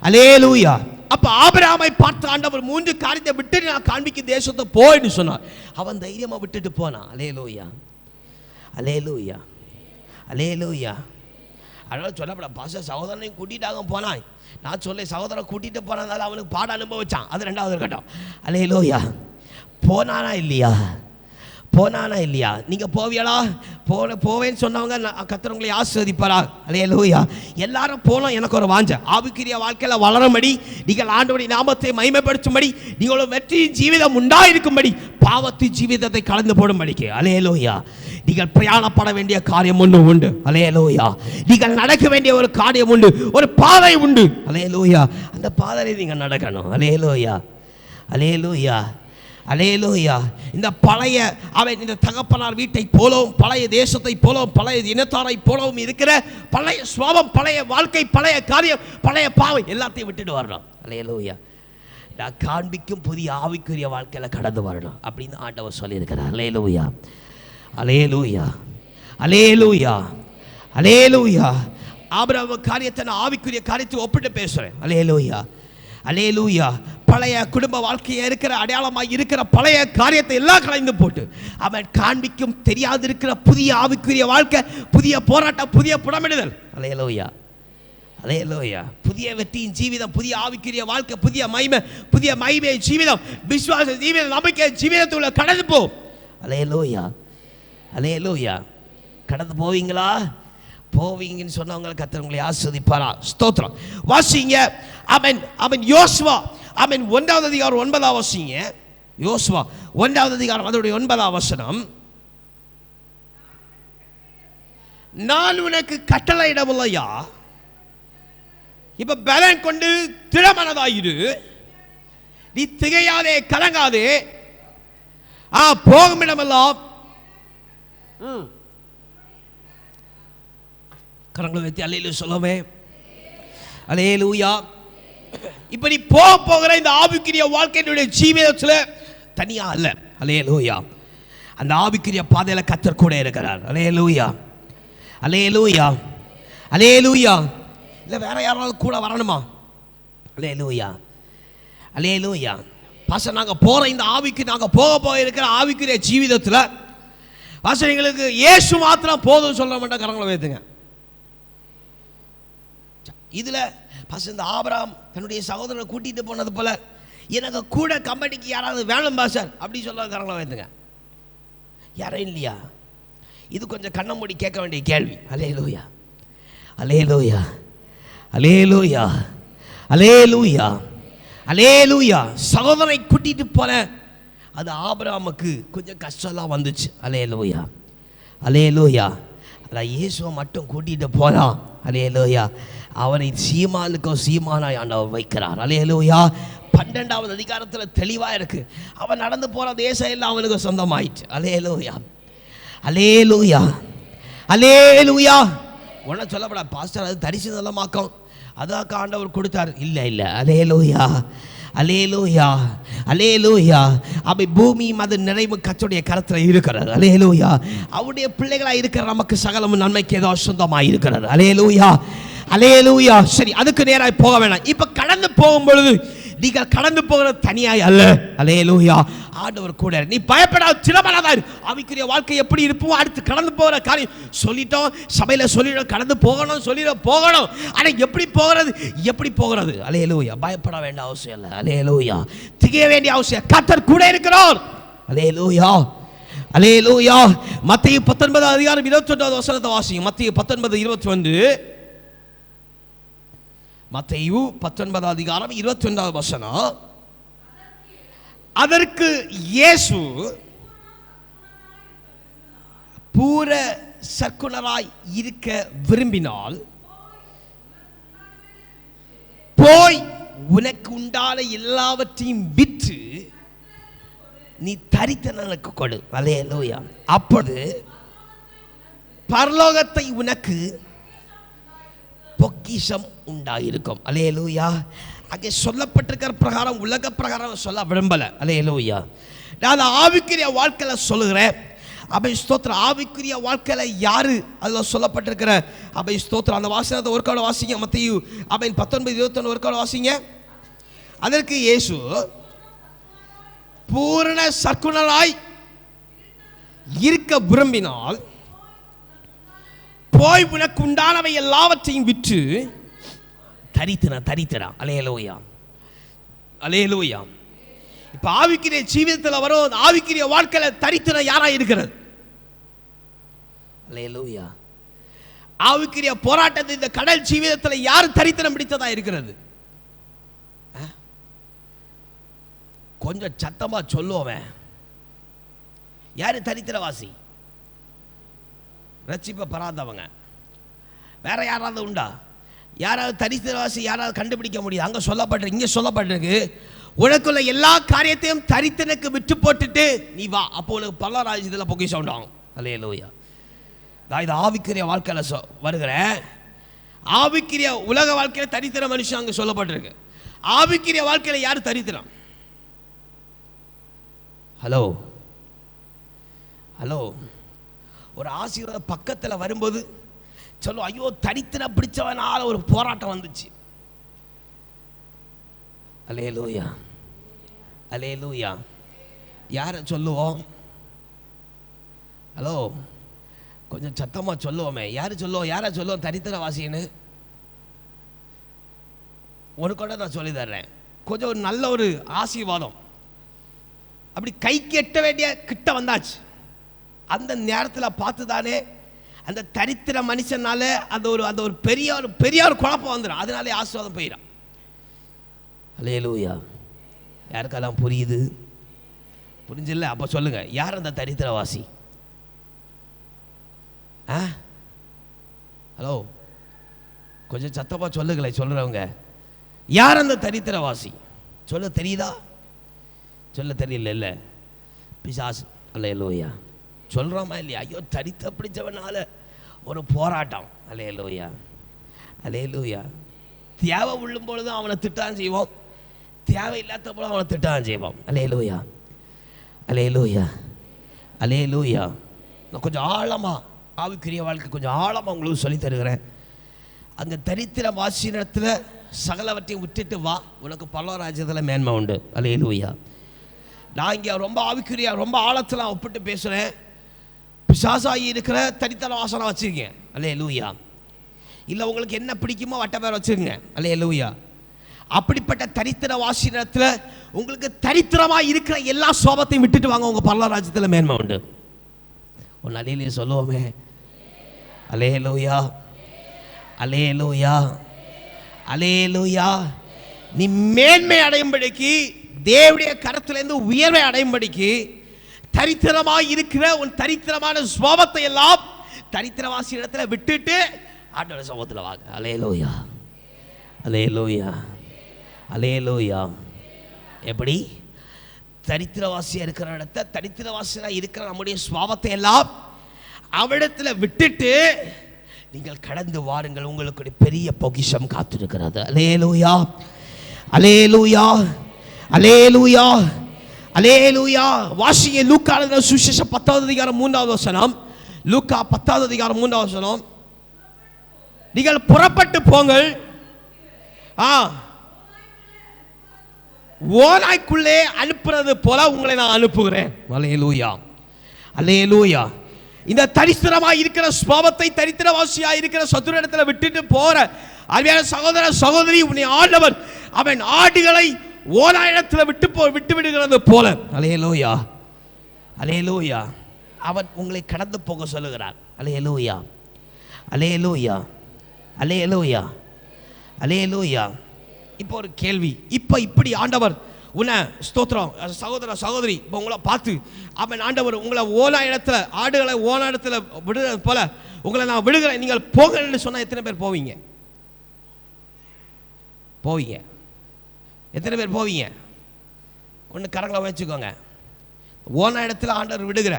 அல்லேலூயா. அப்ப ஆபிரகாமை பார்த்து ஆண்டவர் 3 காரியத்தை விட்டு நான் காண்பிக்கும் தேசத்தை போன்னு சொன்னார். அவன் தைரியமா விட்டுட்டு போனான். அல்லேலூயா, அல்லேலூயா, அல்லேலூயா. அதனால சொல்லப்பட பாஸ்டர் சகோதரனையும் கூட்டிட்டாங்க போனான். நான் சொல்ல சகோதரனை கூட்டிட்டு போனதால அவனுக்கு பாட அனுபவிச்சான். அது 2வது இருக்கட்டும். அல்லேலூயா. போனானா இல்லையா? போனானா இல்லையா? நீங்க போவியலா? போவேன்னு சொன்னவங்க கர்த்தர் உங்களை ஆசீர்வதிப்பாரா. அல்லேலூயா. எல்லாரும் போனோம். எனக்கு ஒரு வாஞ்சை, ஆவிக்குரிய வாழ்க்கையில வளரும்படி, நீங்கள் ஆண்டவருடைய நாமத்தை மகிமைப்படுத்தும்படி, நீங்களும் வெற்றியின் ஜீவிதம் உண்டாயிருக்கும்படி, பாவத்தின் ஜீவிதத்தை கலந்து போடும்படிக்கு. அல்லேலூயா. நீங்கள் பிரயாணப்பட வேண்டிய காரியம் ஒன்று உண்டு. அல்லேலூயா. நீங்கள் நடக்க வேண்டிய ஒரு காரியம் உண்டு, ஒரு பாதை உண்டு. அல்லேலூயா. அந்த பாதையை நீங்கள் நடக்கணும். அல்லேலூயா, அல்லேலூயா, அல்லேலூயா. இந்த பழைய அவன் இந்த தகப்பனார் வீட்டை போலவும், பழைய தேசத்தை போலவும், பழைய இனத்தாரை போலவும் இருக்கிற பழைய சுவாபம், பழைய வாழ்க்கை, பழைய காரியம், பழைய பாவை எல்லாத்தையும் விட்டுட்டு வரணும். அல்லேலூயா. நான் காண்பிக்கும் புதிய ஆவிக்குரிய வாழ்க்கையில் கடந்து வரணும் அப்படின்னு ஆண்டவர் சொல்லியிருக்கிறார். அல்லேலூயா, அல்லேலூயா, அல்லேலூயா, அல்லேலூயா. ஆபிரகாம் காரியத்தை நான் ஆவிக்குரிய காரியத்தை ஒப்பிட்டு பேசுகிறேன். அல்லேலூயா, அல்லேலூயா. பழைய குடும்ப வாழ்க்கையை இருக்கிற அடையாளமாக இருக்கிற பழைய காரியத்தை எல்லாம் கலைந்து போட்டு அவன் காண்பிக்கும் தெரியாது இருக்கிற புதிய ஆவிக்குரிய வாழ்க்கை, புதிய போராட்டம், புதிய புடமிடுதல். அல்லேலூயா, அல்லேலூயா. புதிய வெற்றியின் ஜீவிதம், புதிய ஆவிக்குரிய வாழ்க்கை, புதிய மகிமை ஜீவிதம், விசுவாச ஜீவிதம், நம்பிக்கை ஜீவிதத்துள்ள கடந்து போ. அல்லேலூயா, அல்லேலூயா. கடந்து போவீங்களா? போவீங்கன்னு சொன்னவங்களை கர்த்தர் உங்களை ஆசீர்வதிப்பாரா? ஸ்தோத்திரம். வாசிங்க. அவன் யோசுவா 1வது அதிகாரம் 9வது வாசிங்க. யோசுவா 1வது அதிகாரம் அதோடைய 9வது வசனம். நான் உனக்கு கட்டளையிடவில்லையா? இப்ப பலன் கொண்டு திடமனதாயிரு, நீ திகையாதே, கலங்காதே. போகும் இடமெல்லாம் கரங்களை வைத்து அல்லேலூயா சொல்லுமே. அல்லேலூயா. இப்ப நீ போகிற இந்த ஆவிக்குரிய வாழ்க்கையினுடைய ஜீவிதத்தில் தனியா அல்ல. அல்லேலூயா. அந்த ஆவிக்குரிய பாதையில கர்த்தர் கூட இருக்கிறார். அல்லேலூயா, அல்லேலூயா, அல்லேலூயா. இல்ல வேற யாராவது கூட வரணுமா? அல்லேலூயா, அல்லேலூயா. பாஸ்டர், நாங்க போற இந்த ஆவிக்கு, நாங்க போக இருக்கிற ஆவிக்குரிய ஜீவிதத்தில் பாஸ்டர் எங்களுக்கு இயேசு மாத்திரம் போதும் சொல்ல மாட்டேன். கரங்களை வைத்துங்க. இதுல பாஸ்டர் இந்த ஆபிரகாம் தன்னுடைய சகோதரனை கூட்டிட்டு போனது போல எனக்கு கூட கம்பெனிக்கு யாராவது வேணும் பாஸ்டர் அப்படி சொல்ல கரங்களை வைத்துங்க. யாரும் இல்லையா? இது கொஞ்சம் கண்ணை மூடி கேட்க வேண்டிய கேள்வி. அல்லேலூயா, அல்லேலூயா, அல்லேலூயா, அல்லேலூயா, அல்லேலூயா. சகோதரனை கூட்டிட்டு போன அது ஆபிரகாமுக்கு கொஞ்சம் கஷ்டம்லாம் வந்துச்சு. அல்லேலூயா, அல்லேலூயா. அதான் இயேசுவை மட்டும் கூட்டிட்டு போனான். அல்லேலூயா. அவனை சீமானாய் ஆண்டவர் வைக்கிறார். அல்லேலூயா. 12வது அதிகாரத்தில் தெளிவா இருக்கு. அவன் நடந்து போற தேசம் எல்லாம் அவனுக்கு சொந்தமாயிடுச்சு. அல்லேலூயா, அல்லேலூயா, அல்லேலூயா. உடனே சொல்லப்பட பாஸ்டர் அது தரிசு நல்லமாக்கம் அதாக்க ஆண்டவர் கொடுத்தார். இல்லை இல்லை. அல்லேலூயா, அல்லேலூயா, அல்லேலூயா. அவை பூமி மது நிறைவு கர்த்தருடைய கரத்தில் இருக்கிறது. அல்லேலூயா. அவருடைய பிள்ளைகளாக இருக்கிற நமக்கு சகலமும் நன்மைக்கு ஏதோ சொந்தமாக இருக்கிறது. அல்லேலூயா, அல்லேலூயா. சரி, அதுக்கு நேராக போக வேணாம். இப்ப கடந்து போகும் பொழுது நீங்கள் கடந்து போகிறது தனியாய் அல்ல. அல்லேலூயா. ஆண்டவர் கூட. நீ பயப்படாத, திடமனதாய் இரு. ஆவிக்குரிய வாழ்க்கை எப்படி இருப்போம் அடுத்து கடந்து போகிற காரியம் சொல்லிட்டோம். சபையில் சொல்லிடும் கடந்து போகணும், சொல்லிட போகணும். ஆனால் எப்படி போகிறது? அல்லேலூயா. பயப்பட வேண்டிய அவசியம் இல்லை. அல்லேலூயா. திகைய வேண்டிய அவசியம். கர்த்தர் கூட இருக்கிறார். அல்லேலூயா, அல்லேலூயா. மத்தேயு 19 அதிகாரம் 21வது வசனத்தை வாசிங்க. மத்தேயு 19:21. மத்தேயு 19 அதிகாரம் 21வது வசனம். அதற்கு இயேசு பூர சற்குணராய் இருக்க விரும்பினால் போய் உனக்கு உண்டான எல்லாவற்றையும் விற்று நீ தரித்திரனுக்கு கொடு. அல்லேலூயா. அப்பொழுது பரலோகத்தை உனக்கு பொக்கிஷம் உண்டாயிருக்கும். அல்லேலூயா. அங்கே சொல்லப்பட்டிருக்கிற பிரகாரம் உலக பிரகாரம் சொல்ல விரும்பல. அல்லேலூயா. நான் ஆவிக்குரிய வாழ்க்கையில சொல்லுகிறேன். அபை ஸ்தோத்திரம். ஆவிக்குரிய வாழ்க்கையில யாரு அதில் சொல்லப்பட்டிருக்கிற அபை ஸ்தோத்திரம் அந்த வாசனத்தை ஒரு கால வாசிங்க. மத்தேயு 19:21 ஒரு கால வாசிங்க. அதற்கு இயேசு பூரண சற்குணராய் இருக்க விரும்பினால் போய் உனக்கு உண்டானவை எல்லாவற்றையும் விற்று தரித்திரா. அல்லேலூயா, அல்லேலூயா. இப்ப ஆவிக்குரிய ஜீவிதத்தில் வரும் ஆவிக்குரிய வாழ்க்கையில தரித்திரம் யாரா இருக்கிறது? அல்லேலூயா. ஆவிக்குரிய போராட்டத்தில் இந்த கடல் ஜீவிதத்தில் யார் தரித்திரம் பிடித்ததா இருக்கிறது? கொஞ்சம் சத்தமா சொல்லுவேன். யாரு தரித்திரவாசி? ரட்சிப்பை பெறாதவங்க. வேற யாராவது உண்டா? யாராவது தரித்திரவாசி யாராவது கண்டுபிடிக்க முடியாது? அங்கே சொல்லப்பட்டிருக்கு, இங்கே சொல்லப்பட்டிருக்கு, உனக்குள்ள எல்லா காரியத்தையும் தரித்திரனுக்கு விட்டு போட்டுட்டு நீ வா, அப்போ உனக்கு பல ராஜ்யத்தில் பொக்கிஷம் உண்டாகும். அல்லேலூயா. நான் இது ஆவிக்குரிய வாழ்க்கையில் வருகிறேன். ஆவிக்குரிய உலக வாழ்க்கையில் தரித்திர மனுஷன் அங்கே சொல்லப்பட்டிருக்கு. ஆவிக்குரிய வாழ்க்கையில் யார் தரித்திரம்? ஹலோ ஹலோ, ஒரு ஆசீர்வாதம் பக்கத்தில் வரும்போது சொல்லுவோம், ஐயோ தரித்திரம் பிடிச்சவனால ஒரு போராட்டம் வந்துச்சு. அல்லேலூயா அல்லேலூயா. யாரை சொல்லுவோம்? ஹலோ, கொஞ்சம் சத்தமாக சொல்லுவோமே. யாரை சொல்லுவோம் தரித்திரவாசின்னு? ஒரு கூட நான் சொல்லி தர்றேன். கொஞ்சம் ஒரு நல்ல ஒரு ஆசீர்வாதம் அப்படி கை கெட்ட வேண்டிய கிட்ட வந்தாச்சு. அந்த நேரத்தில் பார்த்து தானே அந்த தரித்திர மனுஷனால அந்த ஒரு பெரிய ஒரு குழப்பம் வந்துடும். அதனாலே ஆசீர்வாதம் போயிடும். அல்லேலூயா. யாருக்கெல்லாம் புரியுது? புரிஞ்சில்ல? அப்போ சொல்லுங்க, யார் அந்த தரித்திரவாசி? ஹலோ, கொஞ்சம் சத்தமாக சொல்லுங்களேன். சொல்றவங்க, யார் அந்த தரித்திரவாசி? சொல்ல தெரியுதா? சொல்ல தெரியல. இல்லை, பிசாசு. அல்லேலூயா. சொல்கிறோமா இல்லையா? ஐயோ தரித்திர பிடிச்சவனால ஒரு போராட்டம். அல்லேலூயா அல்லேலூயா. தேவை உள்ளும் பொழுது அவனை திட்டான் செய்வோம், தேவை இல்லாத போல அவனை திட்டான் செய்வோம். அல்லேலூயா அல்லேலூயா அல்லேலூயா. நான் கொஞ்சம் ஆழமாக ஆவிக்குரிய வாழ்க்கை கொஞ்சம் ஆழமாக உங்களுக்கு சொல்லி தருகிறேன். அங்கே தரித்திர வாசினத்தில் சகலவற்றையும் விட்டுட்டு வா, உனக்கு பரலோகராஜ்யத்தில் மேன்மை உண்டு. அல்லேலூயா. நான் இங்கே ரொம்ப ஆவிக்குரிய ரொம்ப ஆழத்தில் ஒப்பிட்டு பேசுகிறேன். பிசாசாகி இருக்கிற தரித்திர வாசனை வச்சுருக்கேன். அல்லேலூயா. இல்லை உங்களுக்கு என்ன பிடிக்குமோ வட்ட பேர் வச்சுருங்க. அல்லேலூயா. அப்படிப்பட்ட தரித்திர வாசினத்தில் உங்களுக்கு தரித்திரமாக இருக்கிற எல்லா சோபத்தையும் விட்டுட்டு வாங்க, உங்கள் பரலோகராஜ்யத்தில் மேன்மை உண்டு. ஒரு அலையிலே சொல்லுவோமே, அல்லேலூயா அல்லேலூயா அல்லேலூயா. நீ மேன்மை அடையும்படிக்கு, தேவனுடைய கரத்திலிருந்து உயர்வை அடையும்படிக்கு, தரித்திரமாக இருக்கிற உன் தரித்திரமான சுபாவத்தை எல்லாம் தரித்திரவாசி இடத்துல விட்டுட்டு ஆண்டவருடைய சமூகத்தில் வாங்க. அல்லேலூயா அல்லேலூயா அல்லேலூயா. எப்படி? தரித்திரவாசியாக இருக்கிற இடத்த, தரித்திரவாசியாக இருக்கிற நம்முடைய சுபாவத்தை எல்லாம் அவ்விடத்தில் விட்டுட்டு நீங்கள் கடந்து வாருங்கள். உங்களுக்கு பெரிய பொக்கிஷம் காத்திருக்கிறது. அல்லேலூயா அல்லேலூயா அல்லேலூயா அல்லேலூயா. வாசிங்க லூக்கா சுவிசேஷம் 10வது அதிகாரம் 3வது வசனம். லூக்கா 10வது அதிகாரம் 3வது வசனம். நீங்கள் புறப்பட்டு போங்கள், ஓநாய்க்குள்ளே அனுப்புறது போல உங்களை நான் அனுப்புகிறேன். அல்லேலூயா அல்லேலூயா. இந்த தரித்திரமாக இருக்கிற சுபாவத்தை, தரித்திரவாசியாக இருக்கிற சத்துரு இடத்துல விட்டுட்டு போற அருமையான சகோதர சகோதரி, உன்னை ஆண்டவர் அவன் ஆடுகளை ஓநாயிடத்தில் விட்டு விடுகிறது போல. அல்லேலூயா அல்லேலூயா. அவன் உங்களை கடந்து போக சொல்லுகிறார். அல்லேலூயா அல்லேலூயா அல்லேலூயா அல்லேலூயா. இப்போ ஒரு கேள்வி. இப்போ இப்படி ஆண்டவர் உன்னை ஸ்தோத்திரம் சகோதர சகோதரி, இப்போ உங்களை பார்த்து அவன் ஆண்டவர் உங்களை ஓனா இடத்துல, ஆடுகளை ஓனா இடத்துல விடுறது போல உங்களை நான் விடுகிறேன், நீங்கள் போங்கன்னு சொன்னால் எத்தனை பேர் போவீங்க? போவீங்க? எத்தனை பேர் போவீங்க? ஒன்று கரங்களை வச்சுக்கோங்க. ஓனா இடத்துல ஆண்டவர் விடுகிற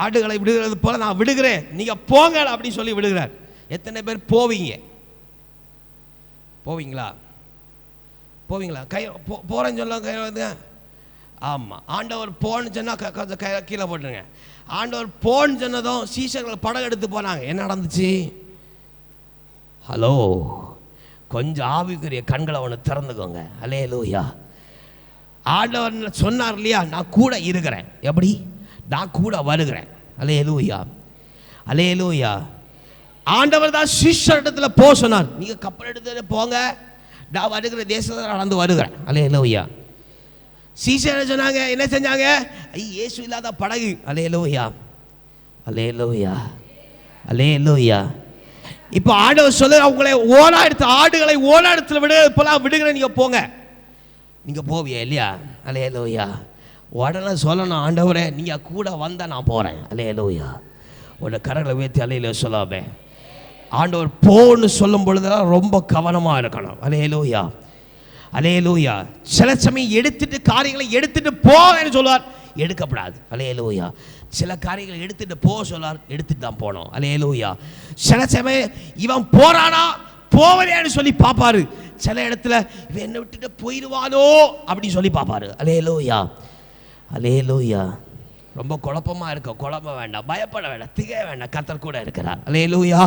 ஆடுகளை விடுகிறது போல நான் விடுகிறேன், நீங்கள் போங்க அப்படின்னு சொல்லி விடுகிறார். எத்தனை பேர் போவீங்க? போவீங்களா? போவீங்களா? கை போகிறேன்னு சொல்ல கை வந்து. ஆமாம், ஆண்டவர் போன்னு சொன்னால் கொஞ்சம் கை கீழே போட்டுருங்க. ஆண்டவர் போன்னு சொன்னதும் சீசர்கள் படம் எடுத்து போனாங்க. என்ன நடந்துச்சு? ஹலோ, கொஞ்சம் ஆவிக்குரிய கண்களை அவனை திறந்துக்கோங்க. அல்லேலூயா. ஆண்டவர் சொன்னார் இல்லையா, நான் கூட இருக்கிறேன். எப்படி? நான் கூட வருகிறேன். அல்லேலூயா அல்லேலூயா. ஆண்டவர் தான் சீஷரிடத்தில் போக சொன்னார். நீங்கள் கப்பல் எடுத்து போங்க, நான் வருகிற தேசத்தில் நடந்து வருகிறேன். அல்லேலூயா. சீஷர் சொன்னாங்க, என்ன செஞ்சாங்க? இயேசு இல்லாத படகு. அல்லேலூயா அல்லேலூயா அல்லேலூயா. இப்போ ஆண்டவர் சொல்ல, உங்களை ஓனா எடுத்து ஆடுகளை ஓனா இடத்துல விடுகிறேன், நீங்கள் போங்க. நீங்கள் போவியா? இல்லையா? அல்லேலூயா. உடனே சொல்லணும், ஆண்டவரே நீங்கள் கூட வந்தால் நான் போகிறேன். அல்லேலூயா. உடனே கரங்களை உயர்த்தி அல்லேலூயா சொல்லாமே. ஆண்டவர் போன்னு சொல்லும் பொழுதுதான் ரொம்ப கவனமாக இருக்கணும். அல்லேலூயா அல்லேலூயா. சில சமயம் எடுத்துட்டு காரியங்களை எடுத்துட்டு போன்னு சொல்லுவார், எடுக்கப்படாது. அல்லேலூயா. சில காரியங்களை எடுத்துட்டு போக சொல்லார், எடுத்துட்டு தான் போனோம். அல்லேலூயா. சில சமயம் இவன் போறானா போவலையான்னு சொல்லி பார்ப்பாரு. சில இடத்துல இவன் என்னை விட்டுட்டு போயிடுவானோ அப்படின்னு சொல்லி பார்ப்பாரு. அல்லேலூயா, அல்லேலூயா. ரொம்ப குழப்பமாக இருக்க, குழப்ப வேண்டாம், பயப்பட வேண்டாம், திக வேண்டாம், கர்த்தர் கூட இருக்கிறார். அல்லேலூயா,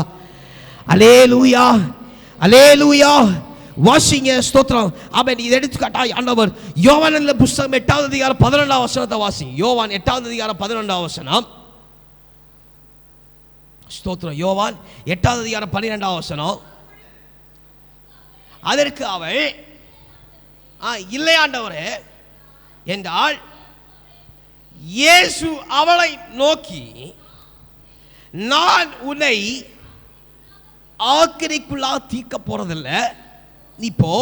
அல்லேலூயா, அல்லேலூயா. வாசிங்க, ஸ்தோத்திரம். அவன் இதை எடுத்துக்காட்டா ஆண்டவர் யோவான் புஸ்தகம் 8வது அதிகாரம் 11வது வசனத்தை வாசிங்க. யோவான் 8வது அதிகாரம் 11வது வசனம். ஸ்தோத்திரம். யோவான் 8வது அதிகாரம் 12வது வசனம். அதற்கு அவள் இல்லை ஆண்டவரே என்றால், இயேசு அவளை நோக்கி, நான் உன்னை ஆக்கினைக்குள்ளா தீர்க்க போறதில்லை, நீ போ,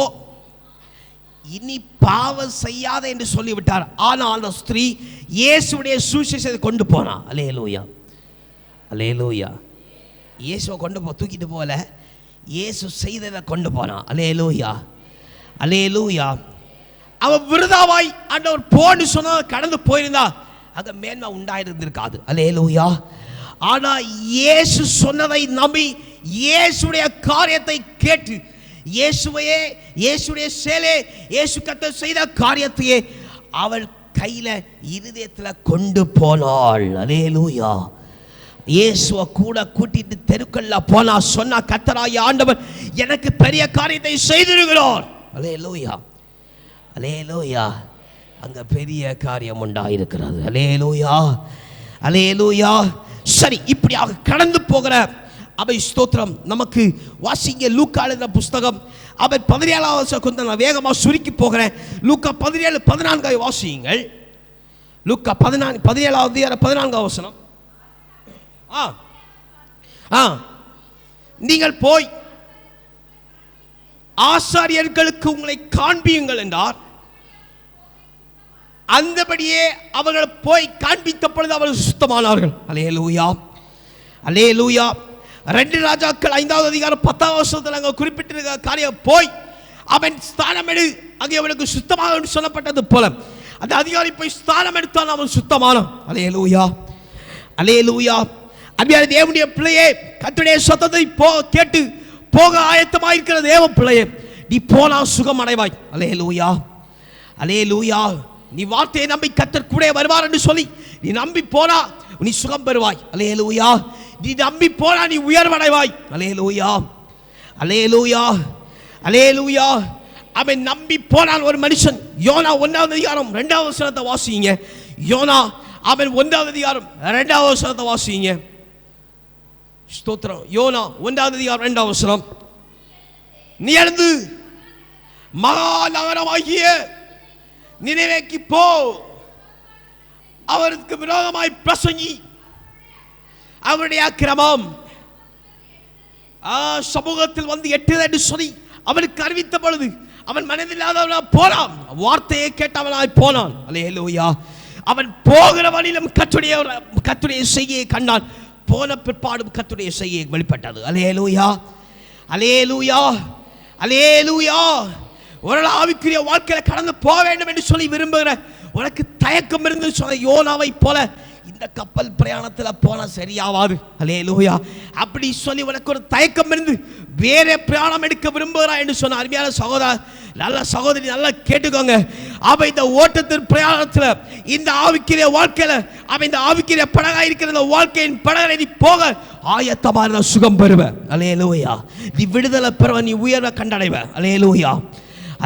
இனி பாவம் செய்யாத என்று சொல்லிவிட்டார். ஆனால் அந்த ஸ்திரீ இயேசுடைய சுவிசேஷத்தை கொண்டு போனா. அல்லேலூயா, அல்லேலூயா. இயேசுவை கொண்டு தூக்கிட்டு போல, இயேசு செய்ததை கொண்டு போனான். அல்லேலூயா, அல்லேலூயா. அவன் விருதாவாய் ஆண்டவர் போன்னு சொன்னா கடந்து போயிருந்தா அங்க மேன்மை உண்டாயிருந்திருக்காது. அல்லேலூயா. ஆனா இயேசு சொன்னதை நம்பி, இயேசுடைய காரியத்தை கேட்டு, இயேசுவையே, இயேசுடைய செயலே, இயேசு கர்த்தர் செய்த காரியத்தையே அவள் கையில இருதயத்தில் கொண்டு போனாள். அல்லேலூயா. இயேசுவை கூட கூட்டிட்டு தெருக்கல்ல போனா, சொன்னா, கர்த்தராகிய ஆண்டவர் எனக்கு பெரிய காரியத்தை செய்திருக்கிறார். அல்லேலூயா, அல்லேலூயா. அங்க பெரிய காரியம் உண்டாயிருக்கிறது. அல்லேலூயா, அல்லேலூயா. சரி, இப்படியாக கடந்து போகிற அவை ஸ்தோத்திரம் நமக்கு வாசிங்க. லூக்கா எழுதின புஸ்தகம் அவை 17வது வசனம். கொஞ்சம் நான் வேகமாக சுருக்கி போகிறேன். லூக்கா 17:14 வாசியுங்கள். லூக்கா 17வது அதிகாரம் 14வது வசனம். நீங்கள் போய் ஆசாரியர்களுக்கு உங்களை காண்பியுங்கள் என்றார். அந்தபடியே அவர்கள் போய் காண்பித்த பொழுது அவர்கள் சுத்தமானார்கள். அல்லேலூயா, அல்லேலூயா. 2 ராஜாக்கள் 5வது அதிகாரம் 10வது வசனத்தில் அங்கே குறிப்பிட்டிருக்கிற காரியம், போய் அவன் ஸ்தானம் எடு, அங்கே அவனுக்கு சுத்தமாக சொல்லப்பட்டது போல அந்த அதிகாரி போய் ஸ்தானம் எடுத்தான், அவன் சுத்தமானான். அல்லேலூயா, அல்லேலூயா. அன்பியான தேவனுடைய பிள்ளையே, கர்த்தருடைய சத்தத்தை கேட்டு போக ஆயத்தமாக இருக்கிற தேவ பிள்ளையே, நீ போனா சுகம் அடைவாய். அல்லேலூயா, அல்லேலூயா. நீ வார்த்தையை நம்பி கர்த்தர் கூட வருவார் என்று சொல்லி நீ நம்பி போனா நீ சுகம் பெறுவாய். அல்லேலூயா. நீ நம்பி போனா நீ உயர்வடைவாய். அல்லேலூயா, அல்லேலூயா, அல்லேலூயா. அவன் நம்பி போனான் ஒரு மனுஷன். யோனா 1வது அதிகாரம் 2வது வசனத்தை வாசிங்க. யோனா அவன் 1வது அதிகாரம் 2வது வசனத்தை வாசிங்க. ஸ்தோத்திரம். யோனா 1வது அதிகாரம் 2வது வசனம். நீ எழுந்து மகா நகரமாகிய நினைவேக்கு போ, அவருக்கு விரோதமாய் பிரசங்கி, அவருடைய அக்கிரமம் சமூகத்தில் வந்து எட்டுது என்று சொல்லி அவனுக்கு அறிவித்த பொழுது அவன் மனதில்லாதவனாய் போனான், வார்த்தையை கேட்டவனாய் போனான். அல்லேலூயா. அவன் போகிற வழியிலும் கர்த்தருடைய செய்கையை கண்டான். போன பிற்பாடும் கர்த்தருடைய செய்கை வெளிப்பட்டது. அல்லேலூயா, அல்லேலூயா, அல்லேலூயா. ஒரு ஆவிக்குரிய வாழ்க்கையில கடந்து போக வேண்டும் என்று சொல்லி விரும்புகிற உனக்கு தயக்கம் இருந்து சொன்ன யோனாவை போல இந்த கப்பல் பிரயாணத்தில் போனா சரியாவாது. அல்லேலூயா. அப்படி சொல்லி உனக்கு ஒரு தயக்கம் இருந்து வேற பிரயாணம் எடுக்க விரும்புகிறாய் என்று சொன்ன அருமையான சகோதரர், நல்ல சகோதரி, நல்லா கேட்டுக்கோங்க. அவ இந்த ஓட்டத்தின் பிரயாணத்தில், இந்த ஆவிக்குரிய வாழ்க்கையில, அவ இந்த ஆவிக்குரிய படகா இருக்கிற இந்த வாழ்க்கையின் படகை நீ போக ஆயத்தமான சுகம் பெறுவ. அல்லேலூயா. நீ விடுதலை பெறுவ, நீ உயர்வை கண்டடைவ. அல்லேலூயா,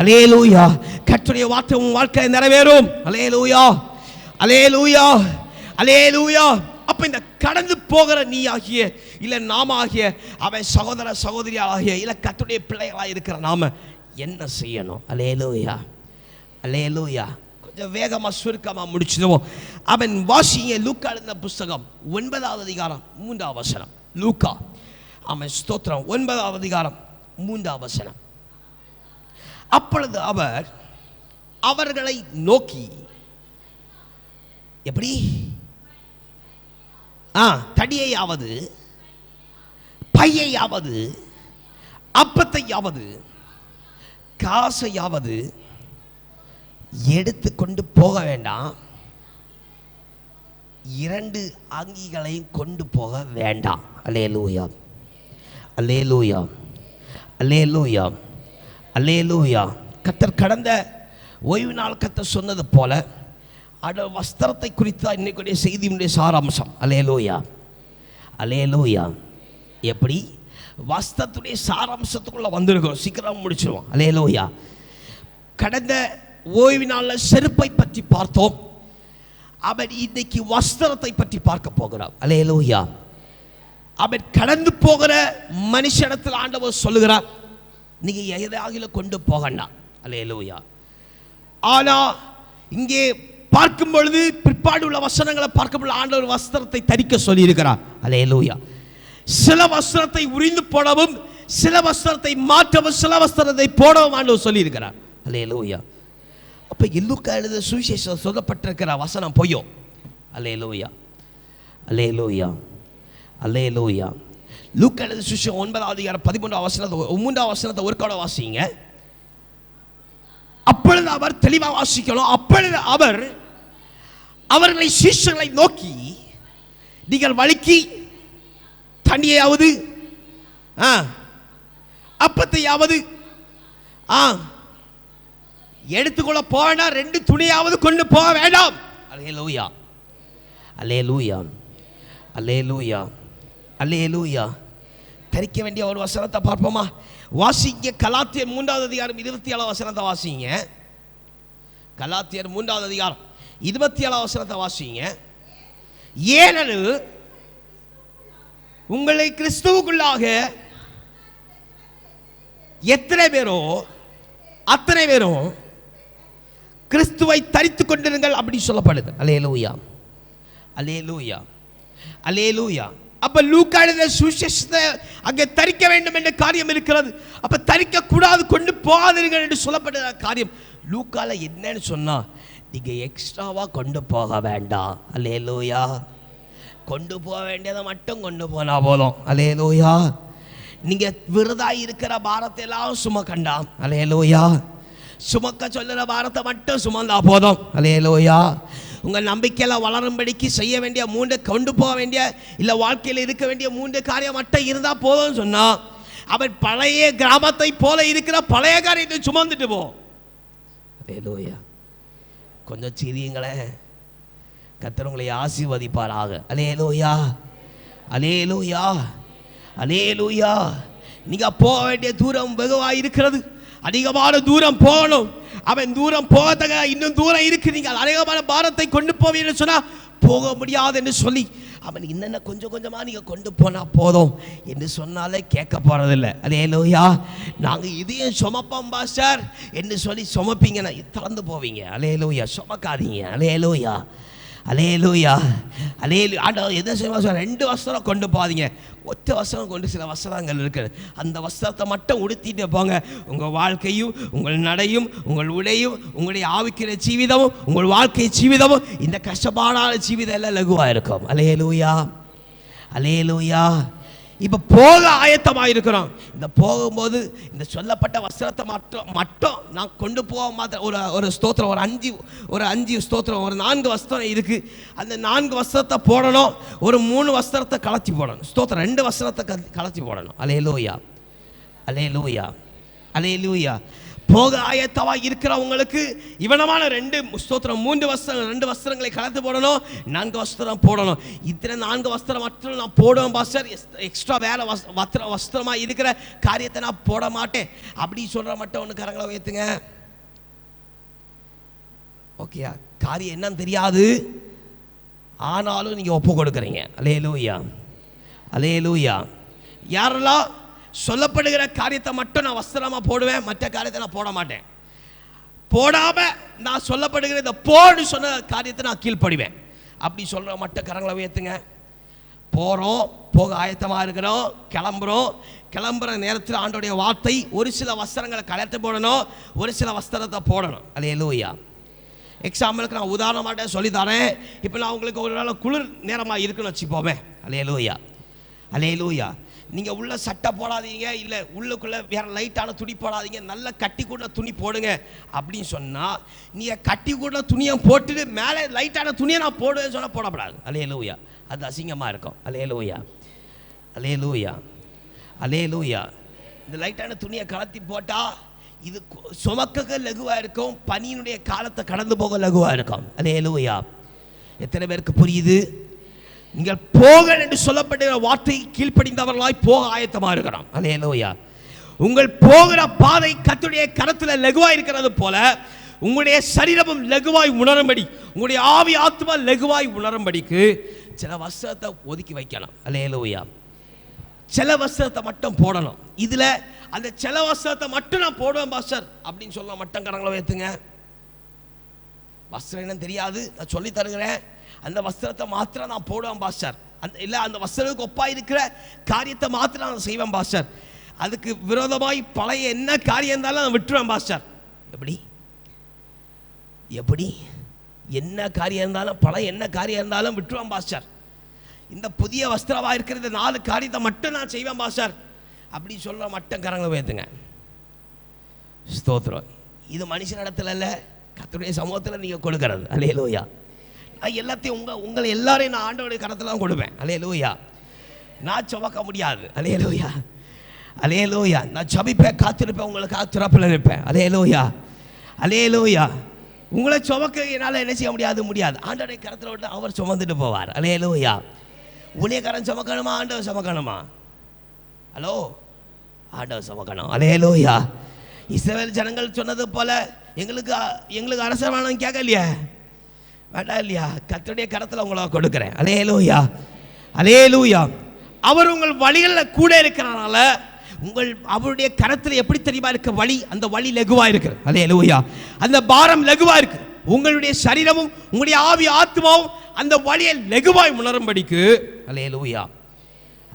அல்லேலூயா. கர்த்தருடைய வார்த்தை உன் வாழ்க்கையில் நிறைவேறும். அல்லேலூயா, அல்லேலூயா, அல்லேலூயா. அப்ப இந்த கடந்து போகிற நீ ஆகிய இல்ல நாம ஆகிய அவன் சகோதர சகோதரியா ஆகிய இல்ல கர்த்தருடைய பிள்ளைகளா இருக்கிற நாம என்ன செய்யணும்? அல்லேலூயா, அல்லேலூயா. கொஞ்சம் வேகமா சுருக்கமா முடிச்சிடுவோம். அவன் வாசிங்க. லூக்கா எழுதின புஸ்தகம் 9வது அதிகாரம் 3வது வசனம். லூக்கா அவன் ஸ்தோத்திரம் 9வது அதிகாரம் 3வது வசனம். அப்பொழுது அவர் அவர்களை நோக்கி, எப்படி தடியையாவது பையையாவது அப்பத்தையாவது காசையாவது எடுத்து கொண்டு போக வேண்டாம், 2 அங்கிகளையும் கொண்டு போக வேண்டாம். அல்லேலூயா, அல்லேலூயா, அல்லேலூயா, அல்லேலூயா. கர்த்தர் கடந்த ஓய்வு நாள் கர்த்தர் சொன்னது போல வஸ்திரத்தை குறித்து இன்னைக்குடைய செய்தியினுடைய சாராம்சம். அல்லேலூயா, அல்லேலூயா. எப்படி வஸ்திரத்துடைய சாராம்சத்துக்குள்ள வந்திருக்கிறோம், சீக்கிரம் முடிச்சிருவோம். அல்லேலூயா. கடந்த ஓய்வு நாளில் செருப்பை பற்றி பார்த்தோம். அவன் இன்னைக்கு வஸ்திரத்தை பற்றி பார்க்க போகிறார். அல்லேலூயா. அவன் கடந்து போகிற மனுஷனிடத்தில் ஆண்டவர் சொல்லுகிறார், நீங்க எதையாகில கொண்டு போகண்டாம். அல்லேலூயா. ஆனா இங்கே பார்க்கும் பொழுது பிற்பாடு உள்ள வசனங்களை பார்க்கும் பொழுது ஆண்டவர் வஸ்திரத்தை தரிக்க சொல்லி இருக்கிறார். அல்லேலூயா. சில வஸ்திரத்தை உரிந்து போடவும், சில வஸ்திரத்தை மாற்றவும், சில வஸ்திரத்தை போடவும் ஆண்டவர் சொல்லி இருக்கிறார். அல்லேலூயா. அப்ப லூக்கா எழுத சுவிசேஷம் சொல்லப்பட்டிருக்கிற வசனம் பொய்யோ? அல்லேலூயா, அல்லேலூயா, அல்லேலூயா. லூக்கா எழுத சுவிசேஷம் 9வது அதிகாரம் 13வது வசனத்தை 3வது வசனத்தை ஒரு கால வாசிங்க. அப்பொழுது அவர் தெளிவாக வாசிக்கணும். அப்பொழுது அவர் அவர்களை சீஷர்களை நோக்கி, நீங்கள் வலிக்கு தண்ணியாவது அப்பத்தையாவது எடுத்துக்கொள்ள போனா 2 துணியாவது கொண்டு போக வேண்டாம். அல்லேலூயா, அல்லேலூயா, அல்லேலூயா, அல்லேலூயா. தரிக்க வேண்டிய ஒரு வசனத்தை பார்ப்போமா? வாசிங்க. கலாத்தியர் 3வது அதிகாரம் 27வது வசனத்தை வாசிங்க. கலாத்தியர் 3வது அதிகாரம் 27வது வசனத்தை வாசிங்க. ஏனெனில் உங்களை கிறிஸ்துவுக்குள்ளாக எத்தனை பேரோ அத்தனை பேரும் கிறிஸ்துவை தரித்து கொண்டிருங்கள் அப்படி சொல்லப்படுது. அல்லேலூயா, அல்லேலூயா, அல்லேலூயா. அப்ப லூக்கா எழுதின சுவிசேஷத்தை அங்கே தரிக்க வேண்டும் என்ற காரியம் இருக்கிறது. அப்ப தரிக்க கூடாது, கொண்டு போகாதீர்கள் என்று சொல்லப்படுற காரியம் லூக்கால என்னன்னு சொன்னா, நீங்க எக்ஸ்ட்ராவா கொண்டு போக வேண்டாம். அல்லேலூயா. கொண்டு போக வேண்டியதை மட்டும் கொண்டு போனா போதும். அல்லேலூயா. நீங்க விருதாய் இருக்கிற பாரத்தை எல்லாம் சுமக்கண்டாம். அல்லேலூயா. சுமக்க சொல்லுற பாரத்தை மட்டும் சுமந்தா போதும். அல்லேலூயா. உங்க நம்பிக்கையில வளரும்படிக்கு செய்ய வேண்டிய 3 கொண்டு போக வேண்டிய இல்ல வாழ்க்கையில் இருக்க வேண்டிய 3 காரியம் மட்டும் இருந்தா போதும் சொன்னா, அவன் பழைய கிராமத்தை போல இருக்கிற பழைய காரியத்தை சுமந்துட்டு போ. அல்லேலூயா. கொஞ்சம் சிரியுங்களே, கர்த்தர் உங்களை ஆசீர்வதிப்பாராக. அல்லேலூயா, அல்லேலூயா, அல்லேலூயா. நீங்க போக வேண்டிய தூரம் வெகுவாக இருக்கிறது. அதிகமான தூரம் போகணும். அவன் தூரம் போகத்தக்க இன்னும் தூரம் இருக்கு. நீங்கள் அதிகமான பாரத்தை கொண்டு போவீங்கன்னு சொன்னா போக முடியாது என்று சொல்லி அவன் என்னென்ன கொஞ்சம் கொஞ்சமா நீங்க கொண்டு போனா போதும் என்று சொன்னாலே கேட்க போறதில்லை. அல்லேலூயா. நாங்க இதையும் சுமப்போம் பாஸ்டர் என்று சொல்லி சுமப்பீங்கன்னா திறந்து போவீங்க. அல்லேலூயா. சுமக்காதீங்க. அல்லேலூயா, அல்லேலூயா, அல்லேலூயா. ஆண்டவர் எதை செய்வாங்க? 2 வஸ்திரம் கொண்டு போகாதீங்க, ஒற்ற வஸ்திரம் கொண்டு சில வஸ்திரங்கள் இருக்குது. அந்த வஸ்திரத்தை மட்டும் உடுத்திட்டு போங்க. உங்கள் வாழ்க்கையும் உங்கள் நடையும் உங்கள் உடையும் உங்களுடைய ஆவிக்கிற ஜீவிதமும் உங்கள் வாழ்க்கை ஜீவிதமும் இந்த கஷ்டப்பாடான ஜீவிதம் எல்லாம் லகுவாக இருக்கும். அல்லேலூயா, அல்லேலூயா. இப்போ போக ஆயத்தமாக இருக்கிறோம். இந்த போகும்போது இந்த சொல்லப்பட்ட வஸ்திரத்தை மட்டும் நான் கொண்டு போக மாட்டேன். ஒரு ஸ்தோத்திரம், ஒரு 5 ஸ்தோத்திரம், ஒரு 4 வஸ்திரம் இருக்கு. அந்த 4 வஸ்திரத்தை போடணும். ஒரு 3 வஸ்திரத்தை கலத்தி போடணும். ஸ்தோத்திரம் 2 வஸ்திரத்தை கலத்தி போடணும். அல்லேலூயா, அல்லேலூயா, அல்லேலூயா. போக ஆயத்தமாக இருக்கிறவங்களுக்கு இவனமான 2 ஸ்தோத்திரம் 3 வஸ்திரம் 2 வஸ்திரங்களை கலந்து போடணும். 4 வஸ்திரம் போடணும். இத்தனை 4 வஸ்திரம் மட்டும் நான் போடுவேன் பாஸ்டர், எக்ஸ்ட்ரா வேற வஸ்திரமா இருக்கிற காரியத்தை நான் போட மாட்டேன் அப்படி சொல்ற மட்டும் ஒன்று கரங்களை உயர்த்துங்க. ஓகே, காரியம் என்னன்னு தெரியாது, ஆனாலும் நீங்க ஒப்பு கொடுக்குறீங்க. அல்லேலூயா, அல்லேலூயா. யாரெல்லாம் சொல்லப்படுகிற காரியத்தை மட்டும் நான் வஸ்திரமா போடுவேன், மற்ற காரியத்தை நான் போட மாட்டேன், போடாம நான் சொல்லப்படுகிற இந்த போடு சொன்ன காரியத்தை நான் கீழ்ப்படிவேன் அப்படி சொல்ற மட்டும் கரங்களை உயர்த்துங்க. போறோம், போக ஆயத்தமா இருக்கிறோம், கிளம்புற நேரத்தில் ஆண்டோடைய வார்த்தை ஒரு சில வஸ்திரங்களை கலத்து போடணும், ஒரு சில வஸ்திரத்தை போடணும். அல்லேலூயா. எக்ஸாம்பிளுக்கு நான் உதாரணமாட்ட சொல்லி தரேன். இப்போ நான் உங்களுக்கு ஒரு நாள் குளிர் நேரமாக இருக்குன்னு வச்சுப்போமே. அல்லேலூயா, அல்லேலூயா. நீங்கள் உள்ள சட்டை போடாதீங்க, இல்லை உள்ளுக்குள்ளே வேற லைட்டான துணி போடாதீங்க, நல்ல கட்டி கூட துணி போடுங்க அப்படின்னு சொன்னால், நீங்கள் கட்டி கூட துணியை போட்டுட்டு மேலே லைட்டான துணியை நான் போடுவேன்னு சொன்னால் போடப்படாது. அல்லேலூயா. அது அசிங்கமாக இருக்கும். அல்லேலூயா, அல்லேலூயா, அல்லேலூயா. இந்த லைட்டான துணியை கலத்தி போட்டா இது சுமக்க லகுவா இருக்கும், பனியினுடைய காலத்தை கடந்து போக லகுவா இருக்கும். அல்லேலூயா. எத்தனை பேருக்கு புரியுது? நீங்கள் போக என்று சொல்லப்படுகிற வார்த்தை கீழ்ப்படிந்தவர்களாய் போக ஆயத்தமா இருக்கிறோம். அல்லேலூயா. உங்கள் போகிற பாதை கர்த்தருடைய கரத்தில் லகுவாய் இருக்கிறது போல உங்களுடைய சரீரமும் லகுவாய் உணரும்படி, உங்களுடைய ஆவி ஆத்மா லகுவாய் உணரும்படிக்கு சில வஸ்திரத்தை ஒதுக்கி வைக்கணும். அல்லேலூயா. சில வஸ்திரத்தை மட்டும் போடணும். இதுல அந்த சில வஸ்திரத்தை மட்டும் நான் போடுவேன் பாஸ்டர் அப்படின்னு சொல்ல மட்டும் கரங்களை வைத்துங்க. வஸ்திரம் என்ன தெரியாது, நான் சொல்லி தருகிறேன். அந்த வஸ்திரத்தை மாத்திரம் நான் போடுவேன் பாஸ்டர், அந்த இல்லை அந்த வஸ்திரத்துக்கு ஒப்பா இருக்கிற காரியத்தை மாத்திரம் நான் செய்வேன் பாஸ்டர், அதுக்கு விரோதமாய் பழைய என்ன காரியம் இருந்தாலும் நான் விட்டுருவேன் பாஸ்டர். எப்படி எப்படி என்ன காரியம் இருந்தாலும் பழைய என்ன காரியம் இருந்தாலும் விட்டுருவேன் பாஸ்டர். இந்த புதிய வஸ்திரமாக இருக்கிற 4 காரியத்தை மட்டும் நான் செய்வேன் பாஸ்டர் அப்படி சொல்ற மட்டும் கரங்களை உயர்த்துங்க. ஸ்தோத்திரம். இது மனுஷன் இடத்துல இல்லை, கர்த்தருடைய சமூகத்தில் நீங்கள் கொடுக்கறது. அல்லேலூயா. நான் எல்லாத்தையும் உங்களை எல்லாரையும் நான் ஆண்டவருடைய கரத்தில் தான் கொடுப்பேன். அல்லேலூயா. நான் சுமக்க முடியாது. அல்லேலூயா. அல்லேலூயா. நான் ஜபிப்பேன், காத்திருப்பேன், உங்களுக்கு திறப்பில் இருப்பேன். அல்லேலூயா. அல்லேலூயா. உங்களை சுமக்க என்னால் என்ன செய்ய முடியாது. ஆண்டவருடைய கரத்தில் விட்டு அவர் சுமந்துட்டு போவார். அல்லேலூயா. ஊழியக்காரன் சுமக்கணுமா, ஆண்டவர் சுமக்கணுமா? ஹலோ, ஆண்டவர் சுமக்கணும். அல்லேலூயா. இஸ்ரவேல் ஜனங்கள் சொன்னது போல எங்களுக்கு அரசர் வேணும் கேட்கலையா, வேண்டாம் இல்லையா? கர்த்தருடைய கரத்தில் உங்களை கொடுக்குறேன். அல்லேலூயா. அல்லேலூயா. அவர் உங்கள் வழிகளில் கூட இருக்கிறனால அவருடைய கரத்தில் எப்படி தெரியுமா இருக்க வழி, அந்த வழி லகுவா இருக்கு. அல்லேலூயா. அந்த பாரம் லகுவா இருக்கு. உங்களுடைய சரீரமும் உங்களுடைய ஆவி ஆத்மாவும் அந்த வழியை லகுவாய் உணரும்படிக்கு. அல்லேலூயா.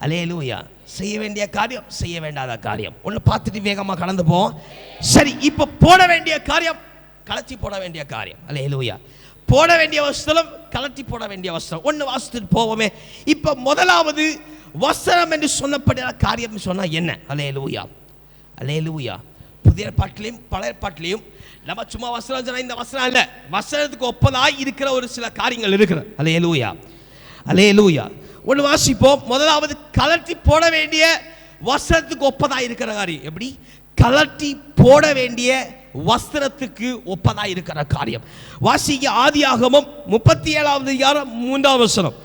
அல்லேலூயா. செய்ய வேண்டிய காரியம், செய்ய வேண்டாத காரியம் ஒன்று பார்த்துட்டு வேகமாக கடந்து போவோம். சரி, இப்போ போட வேண்டிய காரியம், கலத்தி போட வேண்டிய காரியம். அல்லேலூயா. போட வேண்டிய வஸ்திரம், கலத்தி போட வேண்டிய வஸ்திரம் ஒன்று வாசித்துட்டு போவோமே. இப்போ முதலாவது வஸ்திரம் என்று சொல்லப்படுகிற காரியம் சொன்னா என்ன? அல்லேலூயா. அல்லேலூயா. புதிய ஏற்பாட்டிலையும் பழைய ஏற்பாட்டிலையும் நம்ம சும்மா வஸ்திரம் சொன்னா இந்த வஸ்திரம் இல்லை, வஸ்திரத்துக்கு ஒப்பதாய் இருக்கிற ஒரு சில காரியங்கள் இருக்கிறது. அல்லேலூயா. அல்லேலூயா. ஒன்று வாசிப்போம். முதலாவது கலட்டி போட வேண்டிய வஸ்திரத்துக்கு ஒப்பதாய் இருக்கிற காரியம். எப்படி? கலட்டி போட வேண்டிய வஸ்திரத்துக்கு ஒப்பதாய் இருக்கிற காரியம். வாசிக்க ஆதியாகமம் 37வது அதிகாரம் 3வது வசனம்.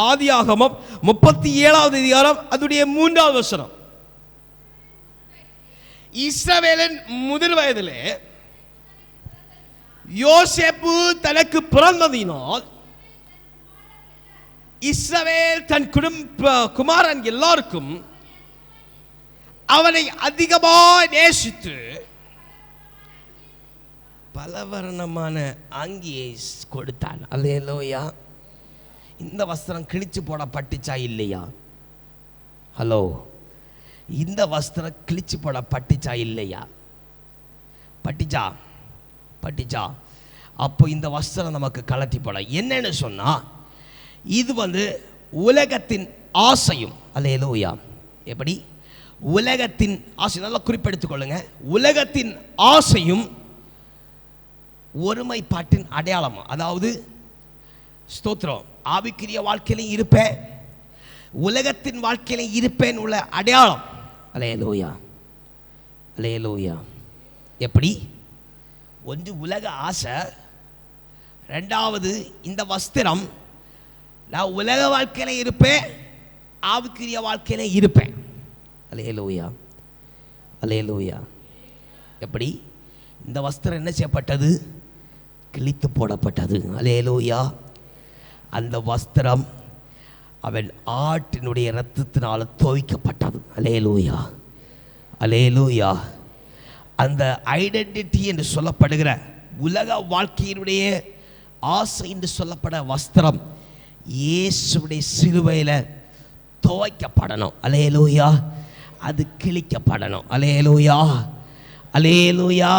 ஆதியாகமம் 37வது அதிகாரம் அதனுடைய 3வது வசனம். இஸ்ரவேலின் முதல் வயதிலே யோசேப்பு தனக்கு பிறந்ததினால் இஸ்ரவேல் தன் குமாரன் எல்லாருக்கும் அவனை அதிகமாக நேசித்து பலவர்ணமான அங்கியை கொடுத்தான். அல்லேலூயா. இந்த வஸ்திரம் கிழிச்சு போடப்பட்டுச்சா இல்லையா? ஹலோ, இந்த வஸ்திரம் கிழிச்சு போடப்பட்டுச்சா இல்லையா? பட்டிச்சா? பட்டிச்சா? அப்போ இந்த வஸ்திரம் நமக்கு கலட்டி போட என்னன்னு சொன்னா, இது உலகத்தின் ஆசையும். அல்லேலூயா. எப்படி? உலகத்தின் ஆசை, நல்லா குறிப்பெடுத்துக் கொள்ளுங்க. உலகத்தின் ஆசையும் ஒருமைப்பாட்டின் அடையாளம். அதாவது ஸ்தோத்திரம், ஆவிக்குரிய வாழ்க்கையிலும் இருப்பேன், உலகத்தின் வாழ்க்கையிலும் இருப்பேன் உள்ள அடையாளம். அல்லேலூயா. அல்லேலூயா. எப்படி? ஒன்று உலக ஆசை, ரெண்டாவது இந்த வஸ்திரம். நான் உலக வாழ்க்கையில இருப்பேன், ஆவிக்குரிய வாழ்க்கையில இருப்பேன். அல்லேலூயா. அல்லேலூயா. எப்படி? இந்த வஸ்திரம் என்ன செய்யப்பட்டது? கிழித்து போடப்பட்டது. அல்லேலூயா. அந்த வஸ்திரம் அவன் ஆட்டினுடைய இரத்தத்தினால் துவைக்கப்பட்டது. அல்லேலூயா. அல்லேலூயா. அந்த ஐடென்டிட்டி என்று சொல்லப்படுகிற உலக வாழ்க்கையினுடைய ஆசை என்று சொல்லப்பட வஸ்திரம் இயேசுடைய சிலுவையில் துவைக்கப்படணும். அல்லேலூயா. அது கிழிக்கப்படணும். அல்லேலூயா. அல்லேலூயா.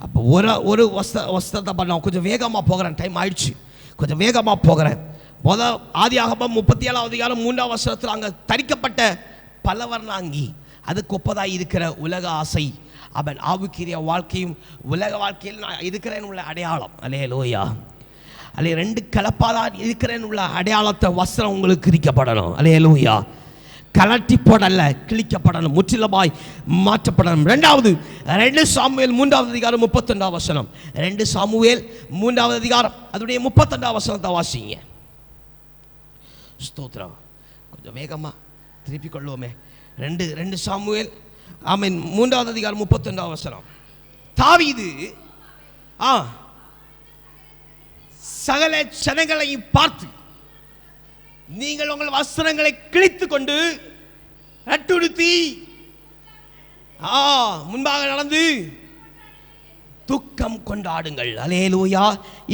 அப்போ ஒரு வஸ்திரத்தை பண்ணோம். கொஞ்சம் வேகமாக போகிறேன், டைம் ஆயிடுச்சு, கொஞ்சம் வேகமாக போகிறேன். ஆதியாகமம் 37வது அதிகாரம் 3வது வசனத்தில் அங்கே தரிக்கப்பட்ட பலவர்ணாங்கி, அதுக்கு ஒப்பதாய் இருக்கிற உலக ஆசை, அவன் ஆவிக்குரிய வாழ்க்கையும் உலக வாழ்க்கையில் நான் இருக்கிறேன் உள்ள அடையாளம். அல்லேலூயா. அல்லே 2 கலப்பாதான் இருக்கிறேன் உள்ள அடையாளத்தை வஸ்திரம் உங்களுக்கு கிழிக்கப்படணும். அல்லேலூயா. கலட்டி போடல, கிழிக்கப்படணும், முற்றிலுமாய் மாற்றப்படணும். ரெண்டாவது 2 சாமுவேல் 3வது அதிகாரம் 32வது வசனம். 2 சாமுவேல் 3வது அதிகாரம் அதனுடைய 32வது வசனத்தை வாசிங்க. ஸ்தோத்திரம். கொஞ்சம் வேகமா திருப்பிக் கொள்வோமே. 2 சாமுவேல் ஆமென் 3வது அதிகாரம் 32வது வசனம். தாவீது சகல ஜனங்களையும் பார்த்து, நீங்கள் உங்கள் வஸ்திரங்களை கிழித்துக் கொண்டு ரட்டுடுத்தி முன்பாக நடந்து துக்கம் கொண்டாடுங்கள். அல்லேலூயா.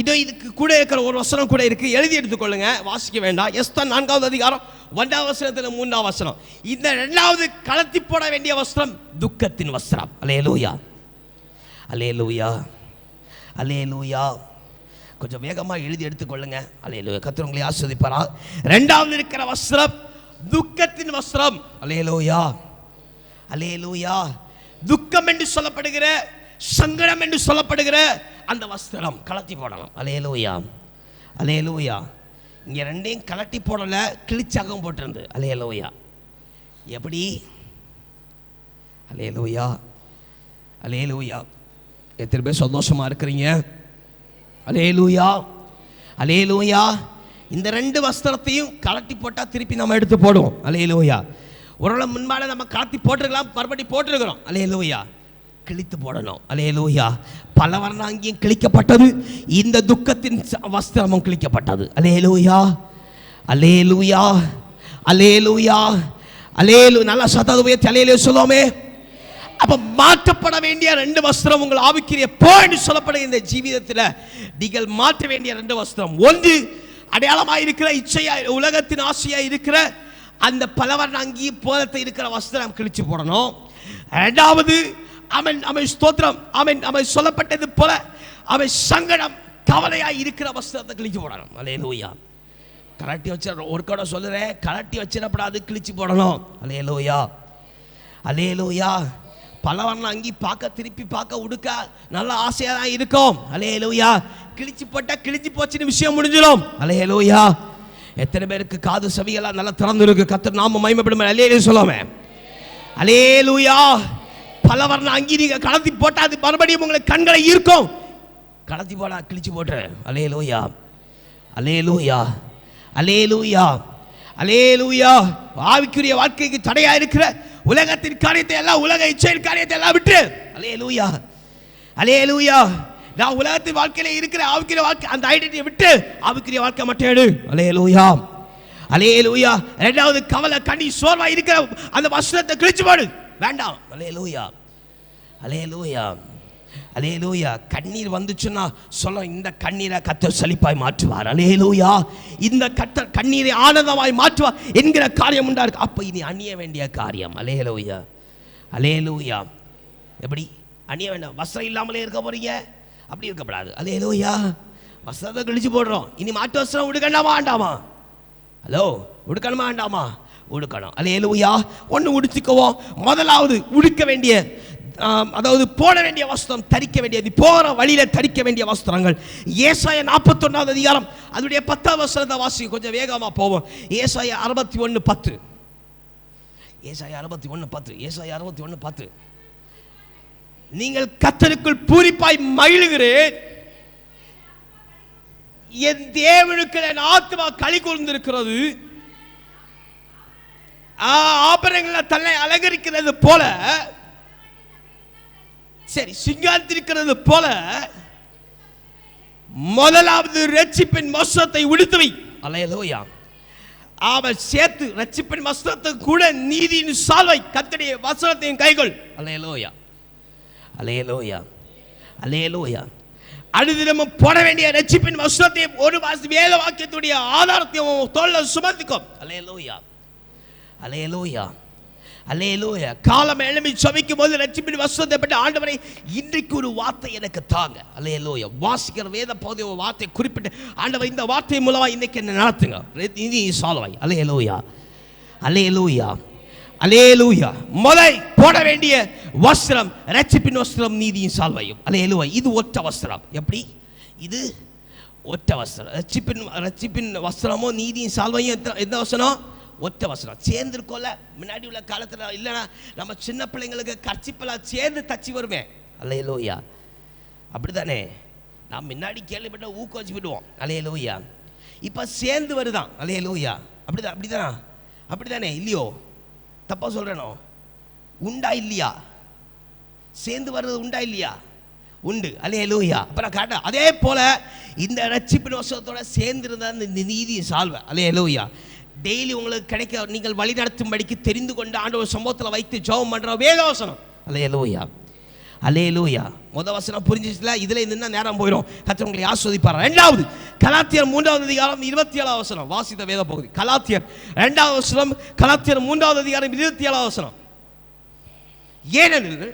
இதுக்கு கூட இருக்கிற ஒரு வசனம் கூட இருக்கு, எழுதி எடுத்துக்கொள்ளுங்க, வாசிக்க வேண்டாம். எஸ்தர் 4வது அதிகாரம் 1வது வசனத்தில் 3வது வசனம். இந்த 2வது கலத்தி போட வேண்டிய வஸ்திரம் துக்கத்தின் வஸ்திரம். அல்லேலூயா, அல்லேலூயா, அல்லேலூயா. கொஞ்சம் வேகமாக எழுதி எடுத்துக்கொள்ளுங்க. அல்லேலூயா. கர்த்தர் உங்களை ஆசீர்வதிப்பாரா. 2வது இருக்கிற வஸ்திரம் துக்கத்தின் வஸ்திரம். அல்லேலூயா, அல்லேலூயா. துக்கம் என்று சொல்லப்படுகிற, சங்கடம் என்று சொல்லப்படுகிற அந்த வஸ்திரம் கலட்டி போடலாம். அல்லேலூயா, அல்லேலூயா. இங்கே 2ஐயும் கலட்டி போடல, கிழிச்சாகவும் போட்டிருந்து. அல்லேலூயா. எப்படி? அல்லேலூயா, அல்லேலூயா. எத்தனை பேர் சந்தோஷமா இருக்கிறீங்க? அல்லேலூயா, அல்லேலூயா. இந்த 2 வஸ்திரத்தையும் கலட்டி போட்டால் திருப்பி நம்ம எடுத்து போடுவோம். அல்லேலூயா. ஒருவேளை முன்பால நம்ம கலட்டி போட்டிருக்கலாம், மறுபடி போட்டிருக்கிறோம். அல்லேலூயா. கிழித்து போடணும். அல்லேலூயா. பல வர்ணாங்கியும் கிழிக்கப்பட்டது, இந்த துக்கத்தின் வஸ்திரமும் கிழிக்கப்பட்டது. அல்லேலூயா, அல்லேலூயா, அல்லேலூயா, அல்லேலூயா. நல்லா சத்தத்தை உயர்த்தி அல்லேலூயா சொல்லுவோமே. அப்ப மாற்றப்பட வேண்டிய 2 வஸ்திரம் உங்கள் ஆவிக்குரிய என்று சொல்லப்படுகிற இந்த ஜீவிதத்தில் நீங்கள் மாற்ற வேண்டிய 2 வஸ்திரம். ஒன்று அடையாளமாக இருக்கிற இச்சையா, உலகத்தின் ஆசையா இருக்கிற அந்த பலவர்ண அங்கி போதத்தை இருக்கிற வஸ்திரம் கிழிச்சு போடணும். 2வது அவன் ஸ்தோத்திரம், அவன் சொல்லப்பட்டது போல அவன் சங்கடம், கவலையாய் இருக்கிற வஸ்திரத்தை கிழிச்சு போடணும். அல்லேலூயா. கலட்டி வச்ச ஒரு கூட சொல்லுறேன், கலட்டி வச்சிடப்படாது, கிழிச்சு போடணும். அல்லேலூயா, அல்லேலூயா. பலவர்ண அங்கி பார்க்க, திருப்பி பார்க்க, உடுக்க நல்ல ஆசையா தான் இருக்கும். அல்லேலூயா. கிழிச்சு போட்டா கிழிச்சு போச்சுன்னு விஷயம் முடிஞ்சிடும். அல்லேலூயா. எத்தனை பேருக்கு காது செவியெல்லாம் நல்லா திறந்து இருக்கு? கர்த்தர் நாம மகிமைப்படும். அல்லேலூயா சொல்லுமே. அல்லேலூயா. பலவர்ண அங்கி நீங்க கலத்தி போட்டா அது மறுபடியும் உங்களுக்கு கண்களை ஈர்க்கும். கலத்தி போடா, கிழிச்சு போட்டு. அல்லேலூயா, அல்லேலூயா, அல்லேலூயா, அல்லேலூயா. ஆவிக்குரிய வாழ்க்கைக்கு தடையா இருக்கிற உலகத்தின் காரியத்தை எல்லாம், உலக இச்சையின் காரியத்தை எல்லாம் விட்டு. அல்லேலூயா, அல்லேலூயா. நான் உலகத்தின் வாழ்க்கையில இருக்கிற ஆவிக்குரிய வாழ்க்கை அந்த ஐடென்டிட்டியை விட்டு ஆவிக்குரிய வாழ்க்கை மட்டும் எடு. அல்லேலூயா, அல்லேலூயா. 2வது கவலை, கண்ணி, சோர்வா இருக்கிற அந்த வஸ்திரத்தை கிழிச்சு போடு, வேண்டாம். அல்லேலூயா, அல்லேலூயா, அல்லேலூயா. கண்ணீர் வந்துச்சுன்னா சொல்ல, இந்த கண்ணீரை கர்த்தர் செழிப்பாய் மாற்றுவார். அல்லேலூயா. இந்த கர்த்தர் கண்ணீரை ஆனந்தமாய் மாற்றுவார் என்கிற காரியம் உண்டா இருக்கு. அப்ப இனி அணிய வேண்டிய காரியம். அல்லேலூயா, அல்லேலூயா. எப்படி அணிய வேண்டாம்? வஸ்திரம் இல்லாமலே இருக்க போறீங்க, அப்படி இருக்கப்படாது. அல்லேலூயா. வஸ்திரத்தை கிழிச்சு போடுறோம், இனி மாட்டு வஸ்திரம் உடுக்கணுமா வேண்டாமா? ஹலோ, உடுக்கணுமா வேண்டாமா? உடுக்கணும். அல்லேலூயா. ஒன்று உடுத்திக்குவோம். முதலாவது உடுக்க வேண்டிய, அதாவது போட வேண்டிய வஸ்திரம், தரிக்க வேண்டியது, போற வழியில தரிக்க வேண்டிய வஸ்திரங்கள். ஏசாயா 41வது அதிகாரம் அதனுடைய 10வது வசனத்தை வாசி, கொஞ்சம் வேகமா போவோம். ஏசாயா 61:10. ஏசாயா 61:10. ஏசாயா 61:10. நீங்கள் கர்த்தருக்குள் பூரிப்பாய் மகிழுகிறேன், என் தேவனுக்கு என் ஆத்மா களி கூர்ந்திருக்கிறது. ஆபரணங்களை தன்னை அலங்கரிக்கிறது போல, சரி சிங்காரித்திருக்கிறது போல, முதலாவது ரட்சிப்பின் வஸ்திரத்தை உடுத்துவை. அல்லேலூயா. அவன் சேர்த்து ரட்சிப்பின் வஸ்திரத்தை கூட நீதியின் சால்வை, கர்த்தருடைய வசனத்தையும் கைகள். அல்லேலூயா, அல்லேலூயா, அல்லேலூயா. அனுதினமும் போட வேண்டிய ரட்சிப்பின் வஸ்திரத்தையும் ஒரு வேத வாக்கியத்துடைய ஆதாரத்தையும் தோள்ல சுமத்திக்கும். அல்லேலூயா, அல்லேலூயா, அல்லேலூயா. காலம் எழும்பி சபிக்கும் போது ரட்சிப்பின் வஸ்திரத்தை பற்றி ஆண்டவரை இன்றைக்கு ஒரு வார்த்தை எனக்கு தாங்க. அல்லேலூயா. வாசிக்கிற வேத பகுதி ஒரு வார்த்தை குறிப்பிட்டு, ஆண்டவர் இந்த வார்த்தை மூலமா இன்னைக்கு என்ன நடத்துங்க, நீதி சால்வாய். அல்லேலூயா, அல்லேலூயா, அல்லேலூயா. முதல் போட வேண்டிய வஸ்திரம் ரட்சிப்பின் வஸ்திரம், நீதியின் சால்வையும். அல்லேலூயா. இது ஒற்ற வஸ்திரம். எப்படி? இது ஒற்ற வஸ்திரம். ரட்சிப்பின் வஸ்திரமோ நீதியின் சால்வையும் எந்த வசனம்? ஒத்த வசனம் சேர்ந்துருக்கோம்ல. முன்னாடி உள்ள காலத்தில் இல்லைன்னா நம்ம சின்ன பிள்ளைங்களுக்கு கர்ச்சிப்பெல்லாம் சேர்ந்து தச்சு வருமே. அல்லேலூயா. அப்படி தானே நாம் முன்னாடி கேள்விப்பட்ட ஊக்குவிச்சு விடுவோம். அல்லேலூயா. இப்போ சேர்ந்து வருதான். அல்லேலூயா. அப்படிதான் அப்படிதானா? அப்படி தானே இல்லையோ? தப்பா சொல்கிறேனோ? உண்டா இல்லையா? சேர்ந்து வர்றது உண்டா இல்லையா? உண்டு. அல்லேலூயா. அப்புறம் காட்ட அதே போல இந்த ரட்சிப்பின் வசனத்தோட சேர்ந்திருந்தா இந்த நீதி சால்வை. அல்லேலூயா. டெய்லி உங்களுக்கு கிடைக்க நீங்கள் வழி நடத்தும்படிக்கு தெரிந்து கொண்டு ஆண்டவர் சம்பவத்தில் வைத்து ஜெபம் பண்ணுற வேதவசனம். அல்லேலூயா. அல்லேலூயா. முதல் வசனம் புரிஞ்சிச்சுல? இதில் இருந்தால் நேரம் போயிடும். கர்த்தர் உங்களை ஆஸ்வதிப்பார். ரெண்டாவது கலாத்தியர் 3வது அதிகாரம் 27வது வசனம். வாசித்த வேத பகுதி கலாத்தியர் 2வது வசனம். கலாத்தியர் 3வது அதிகாரம் 27வது வசனம். ஏனெனில்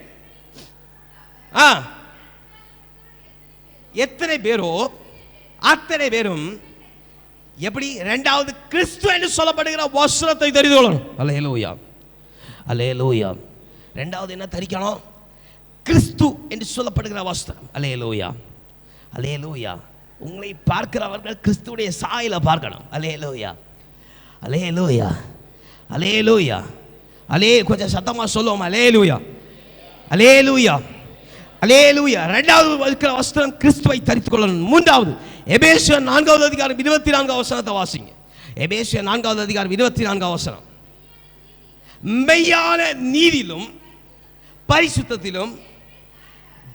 எத்தனை பேரோ அத்தனை பேரும் எப்படி இரண்டாவது கிறிஸ்து என்று சொல்லப்படுகிற வஸ்திரத்தை தரித்து கொள்ளணும். அல்லேலூயா. அல்லேலூயா. ரெண்டாவது என்ன தரிக்கணும்? கிறிஸ்து என்று சொல்லப்படுகிற வஸ்திரம். அல்லேலூயா. அல்லேலூயா. உங்களை பார்க்கிறவர்கள் கிறிஸ்துவுடைய சாயலை பார்க்கணும். அல்லேலூயா. அல்லேலூயா. அல்லேலூயா. கொஞ்சம் சத்தமாக சொல்லுவோம். அல்லேலூயா. அல்லேலூயா. அல்லேலூயா. ரெண்டாவது இருக்கிற வஸ்திரம் கிறிஸ்துவை தரித்துக் கொள்ளணும். மூன்றாவது எபேசியர் 4வது அதிகாரம் 24வது வசனத்தை வாசிங்க. எபேசியர் 4வது அதிகாரம் 24வது வசனம். மெய்யான நீதியிலும் பரிசுத்தத்திலும்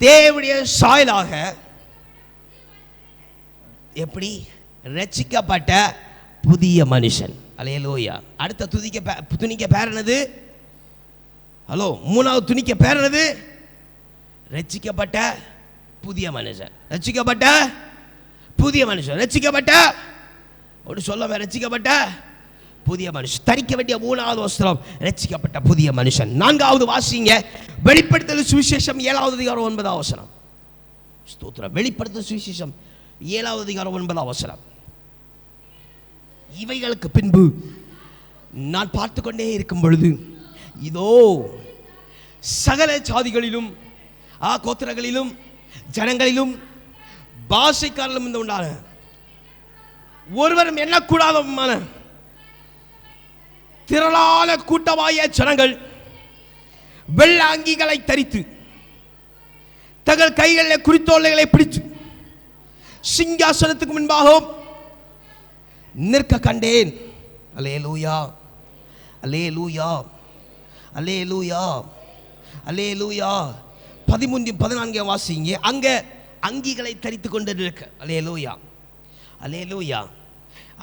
தேவனுடைய சாயலாக எப்படி ரட்சிக்கப்பட்ட புதிய மனுஷன். அல்லேலூயா. அடுத்த துணிக்க பேர் என்னது? ஹலோ, மூணாவது துணிக்க பேர் என்னது? ரட்சிக்கப்பட்ட புதிய மனுஷன். ரட்சிக்கப்பட்ட புதிய மனுஷன். ரட்சிக்கப்பட்ட ஒரு சொல்ல ரட்சிக்கப்பட்ட புதிய மனுஷன். தரிக்க வேண்டிய மூணாவது வஸ்திரம் ரட்சிக்கப்பட்ட புதிய மனுஷன். நான்காவது வாசிங்க. வெளிப்படுத்தல் சுவிசேஷம் 7வது அதிகாரம் 9வது வசனம். ஸ்தோத்திரம். வெளிப்படுத்தல் சுவிசேஷம் 7வது அதிகாரம் 9வது வசனம். இவைகளுக்கு பின்பு நான் பார்த்து கொண்டே இருக்கும் பொழுது இதோ சகல சாதிகளிலும் கோத்திரங்களிலும் ஜனங்களிலும் பாஷைக்காரிலும் இந்த உண்டான ஒருவரும் எண்ணக்கூடாதமான திரளான கூட்டமாய ஜனங்கள் வெள்ள அங்கிகளை தரித்து தங்கள் கைகளில் குறித்தோலைகளை பிடித்து சிங்காசனத்துக்கு முன்பாகவும் நிற்க கண்டேன். அல்லேலூயா. அல்லேலூயா. அல்லேலூயா. அல்லேலூயா. 13 14 வாசிங்க. அங்க அங்கிகளை தரித்து கொண்டு இருக்க. அல்லேலூயா. அல்லேலூயா.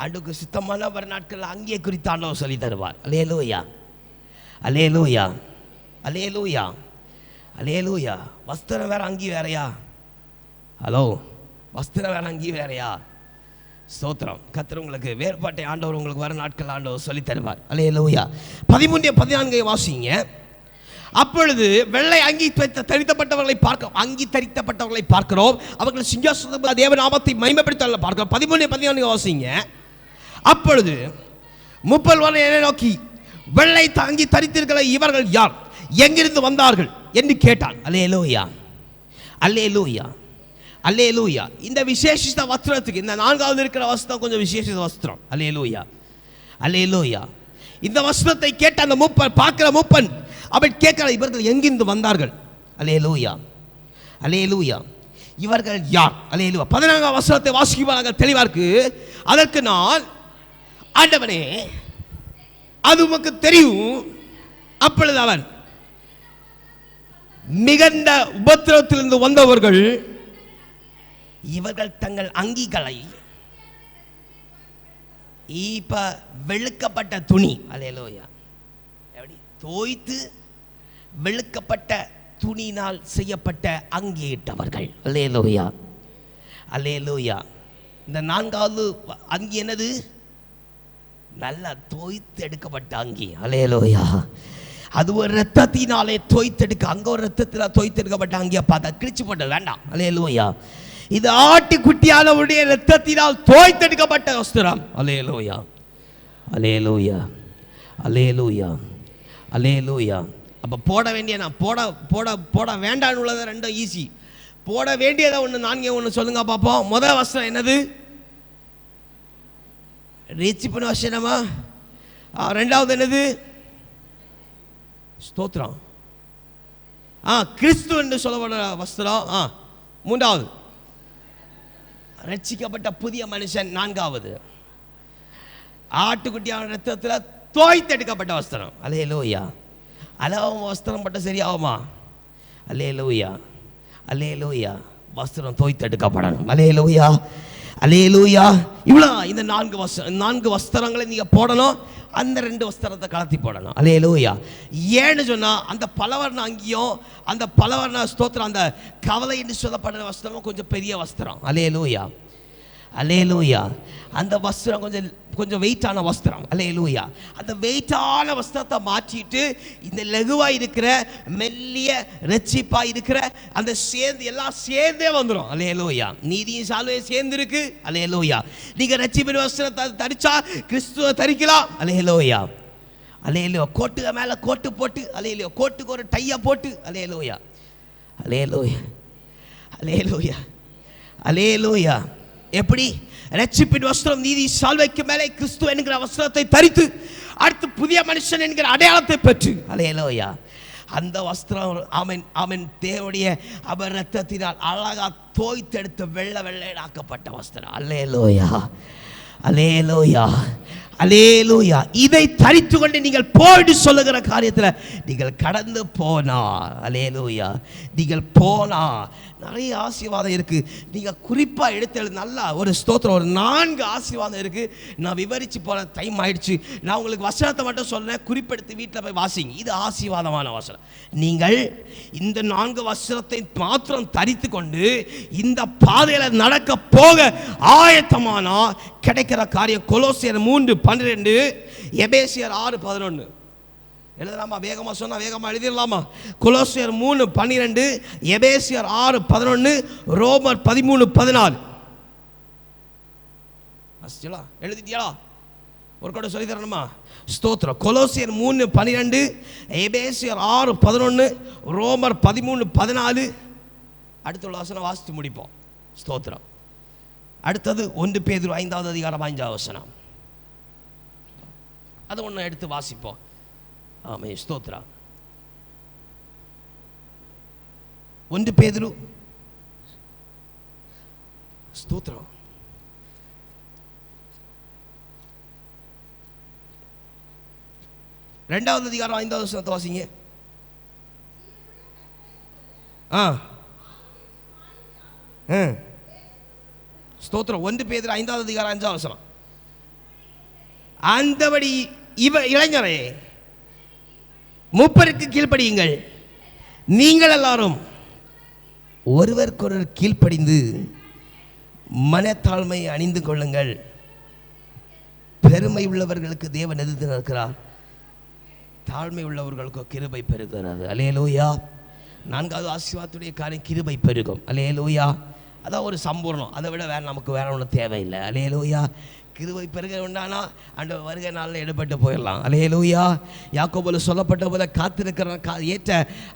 ஆண்டுக்கு சுத்தமான வர நாட்கள் அங்கியை குறித்து ஆண்டவர் சொல்லி தருவார். அல்லேலூயா. அல்லேலூயா. அல்லேலூயா. அல்லேலூயா. வஸ்திரம் வேற அங்கி வேறையா? ஹலோ, வஸ்திரம் வேற அங்கி வேறையா? ஸ்தோத்திரம். கர்த்தர் உங்களுக்கு வேறுபாட்டை ஆண்டவர் உங்களுக்கு வர நாட்கள் ஆண்டவர் சொல்லி தருவார். அல்லேலூயா. 13 14 வாசிங்க. அப்பொழுது வெள்ளை அங்கி தரித்தப்பட்டவர்களை பார்க்கிறோம். அவர்கள் சிங்காசன தேவநாமத்தை மகிமைப்படுத்த பார்க்கிறோம். 13 14 வாசிங்க. அப்பொழுது 30 என்னை நோக்கி வெள்ளை அங்கி தரித்திருக்கிற இவர்கள் யார்? எங்கிருந்து வந்தார்கள் என்று கேட்டான். அல்லேலூயா. அல்லேலூயா. அல்லேலூயா. இந்த விசேஷித்த வஸ்திரத்துக்கு இந்த 4வது இருக்கிற வஸ்திரம் கொஞ்சம் விசேஷித்த வஸ்திரம். அல்லேலூயா. அல்லேலூயா. இந்த வஸ்திரத்தை கேட்ட அந்த மூப்பன் பார்க்கிற மூப்பன் அவன் கேட்கிற இவர்கள் எங்கிருந்து வந்தார்கள்? அல்லேலூயா. அல்லேலூயா. இவர்கள் யார்? அல்லேலூயா. 14வது வசனத்தை வாசிக்கும்போது தெளிவா இருக்கு. அதற்கு நான், ஆண்டவனே அது உமக்கு தெரியும். அப்பொழுது அவன், மிகுந்த உபத்திரவத்திலிருந்து வந்தவர்கள் இவர்கள் தங்கள் அங்கிகளை இப்ப வெளுக்கப்பட்ட துணி, அல்லேலூயா, எப்படி தோய்த்து வெளுக்கப்பட்ட துணியினால் செய்யப்பட்ட அங்கியிட்டவர்கள். அல்லேலூயா. அல்லேலூயா. இந்த 4வது அங்கி என்னது? நல்லா தோய்த்து எடுக்கப்பட்ட அங்கி. அல்லேலூயா. அது ஒரு ரத்தத்தினாலே தோய்த்தெடுக்க, அங்க ஒரு ரத்தத்தில் தோய்த்தெடுக்கப்பட்ட அங்கியை பார்த்தா கிழிச்சு போட்டது வேண்டாம். அல்லேலூயா. இது ஆட்டுக்குட்டியானவருடைய ரத்தத்தினால் தோய்த்தெடுக்கப்பட்ட வஸ்திரம். அல்லேலூயா. அல்லேலூயா. அல்லேலூயா. அல்லேலூயா. அப்போ போட வேண்டிய நான் போட போட போட வேண்டான்னு உள்ளதை ரெண்டும் ஈஸி. போட வேண்டியதை ஒன்று நான்கே ஒன்று சொல்லுங்க பார்ப்போம். முதல் வஸ்திரம் என்னது? ரட்சிப்பின் வசனமா? ரெண்டாவது என்னது? ஸ்தோத்திரம். கிறிஸ்து என்று சொல்லப்படுற வஸ்திரம். மூன்றாவது ரட்சிக்கப்பட்ட புதிய மனுஷன். நான்காவது ஆட்டுக்குட்டியான ரத்தத்தில் தோய்த்தெடுக்கப்பட்ட வஸ்திரம். அல்லேலூயா. அலவும் வஸ்திரம் பட்ட சரியாகுமா? அல்லேலூயா, அல்லேலூயா. வஸ்திரம் தோய்த்தெடுக்கப்படணும். அல்லேலூயா, அல்லேலூயா. இவ்வளோ இந்த நான்கு வஸ்திரங்களை நீங்கள் போடணும். அந்த 2 வஸ்திரத்தை கலத்தி போடணும். அல்லேலூயா. ஏன்னு சொன்னால் அந்த பலவர்ண அங்கேயும் அந்த பலவர்ண ஸ்தோத்திரம், அந்த கவலை என்று சொல்லப்படுற வஸ்திரமும் கொஞ்சம் பெரிய வஸ்திரம். அல்லேலூயா, அல்லேலூயா. அந்த வஸ்திரம் கொஞ்சம் வெயிட்டான வஸ்திரம். அல்லேலூயா. அந்த வெயிட்டான வஸ்திரத்தை மாற்றிட்டு இந்த லகுவாக இருக்கிற மெல்லிய ரட்சிப்பாக இருக்கிற அந்த எல்லாம் சேர்ந்தே வந்துடும். அல்லேலூயா. நீதியும் சால்வையும் சேர்ந்து இருக்கு. அல்லேலூயா. நீங்கள் ரட்சிப்பின் வஸ்திரத்தை தரிச்சா கிறிஸ்துவை தரிக்கலாம். அல்லேலூயா, அல்லேலூயா. கோட்டுக்கு மேலே கோட்டு போட்டு, அல்லேலூயா, கோட்டுக்கு ஒரு டையை போட்டு, அல்லேலூயா, அல்லேலூயா, அல்லேலூயா, அல்லேலூயா. எப்படி? ரட்சிப்பின் வஸ்திரம் நீதி சால்வைக்கு மேலே கிறிஸ்து என்கிற வஸ்திரத்தை தரித்து அடுத்து புதிய மனுஷன் என்கிற அடையாளத்தை பெற்று, அல்லேலூயா, அந்த வஸ்திரம் அவன் தேவனுடைய அவர் ரத்தத்தினால் அழகா தோய்த்தெடுத்து வெள்ளையாக்கப்பட்ட வஸ்திரம். அல்லேலூயா, அல்லேலூயா, அல்லேலூயா. இதை தரித்து கொண்டு நீங்கள் போய்ட்டு சொல்லுகிற காரியத்தில் நீங்கள் கடந்து போனா, அல்லேலூயா, நீங்கள் போனா நிறைய ஆசீர்வாதம் இருக்கு. நீங்கள் குறிப்பாக எடுத்து நல்லா ஒரு ஸ்தோத்திரம், ஒரு 4 ஆசீர்வாதம் இருக்கு. நான் விவரித்து போன டைம் ஆயிடுச்சு. நான் உங்களுக்கு வசனத்தை மட்டும் சொல்றேன், குறிப்பெடுத்து வீட்டில் போய் வாசிங்க. இது ஆசீர்வாதமான வசனம். நீங்கள் இந்த 4 வசனத்தை மாத்திரம் தரித்து கொண்டு இந்த பாதையில் நடக்க போக ஆயத்தமானா கிடைக்கிற காரியம். கொலோசியர் 3:12, எபேசியர் 6:11. எழுதலாமா? வேகமாக சொன்னால் வேகமாக எழுதிடலாமா? கொலோசியர் 3:12, எபேசியர் 6:11, ரோமர் 13:14. எழுதிட்டியா? ஒரு கூட சொல்லி தரணுமா? ஸ்தோத்திரம். கொலோசியர் 3:12, எபேசியர் 6:11, ரோமர் 13:14. அடுத்துள்ள வசனம் வாசித்து முடிப்போம். ஸ்தோத்திரம். அடுத்தது 1 பேதுரு 5வது அதிகாரம் 5வது வசனம். அது ஒன்று எடுத்து வாசிப்போம். ஆமே, ஸ்தோத்திரம். 1 பேதுரு, ஸ்தோத்திரம், 2வது அதிகாரம் 5வது வசனத்தை வாசிங்க. ஸ்தோத்திரம். 1 பேதுரு 5வது அதிகாரம் 5வது வசனம். அந்தபடி இளைஞரே மூப்பருக்கு கீழ்ப்படியுங்கள், நீங்கள் எல்லாரும் ஒருவருக்கொருவர் கீழ்ப்படிந்து மனத்தாழ்மை அணிந்து கொள்ளுங்கள். பெருமை உள்ளவர்களுக்கு தேவன் எதிர்த்து நிற்கிறார், தாழ்மை உள்ளவர்களுக்கு கிருபை பெருகிறது. அல்லேலூயா. 4வது ஆசீர்வாதத்துடைய காரியம் கிருபை பெருகும். அல்லேலூயா. அதான் ஒரு சம்பூர்ணம். அதை விட நமக்கு வேற ஒன்றும் தேவையில்லை. அல்லேலூயா. கிருபை பெருக உண்டானா அந்த வருகை நாளில் எடுபட்டு போயிடலாம். அல்லேலூயா. யாக்கோபுல சொல்லப்பட்ட போல காத்திருக்கிற ஏற்ற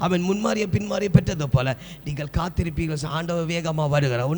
அவன் முன்மாறிய பின்மாறிய பெற்றது போல நீங்கள் காத்திருப்பீர்கள். ஆண்டவர் வேகமாக வருகிறார்.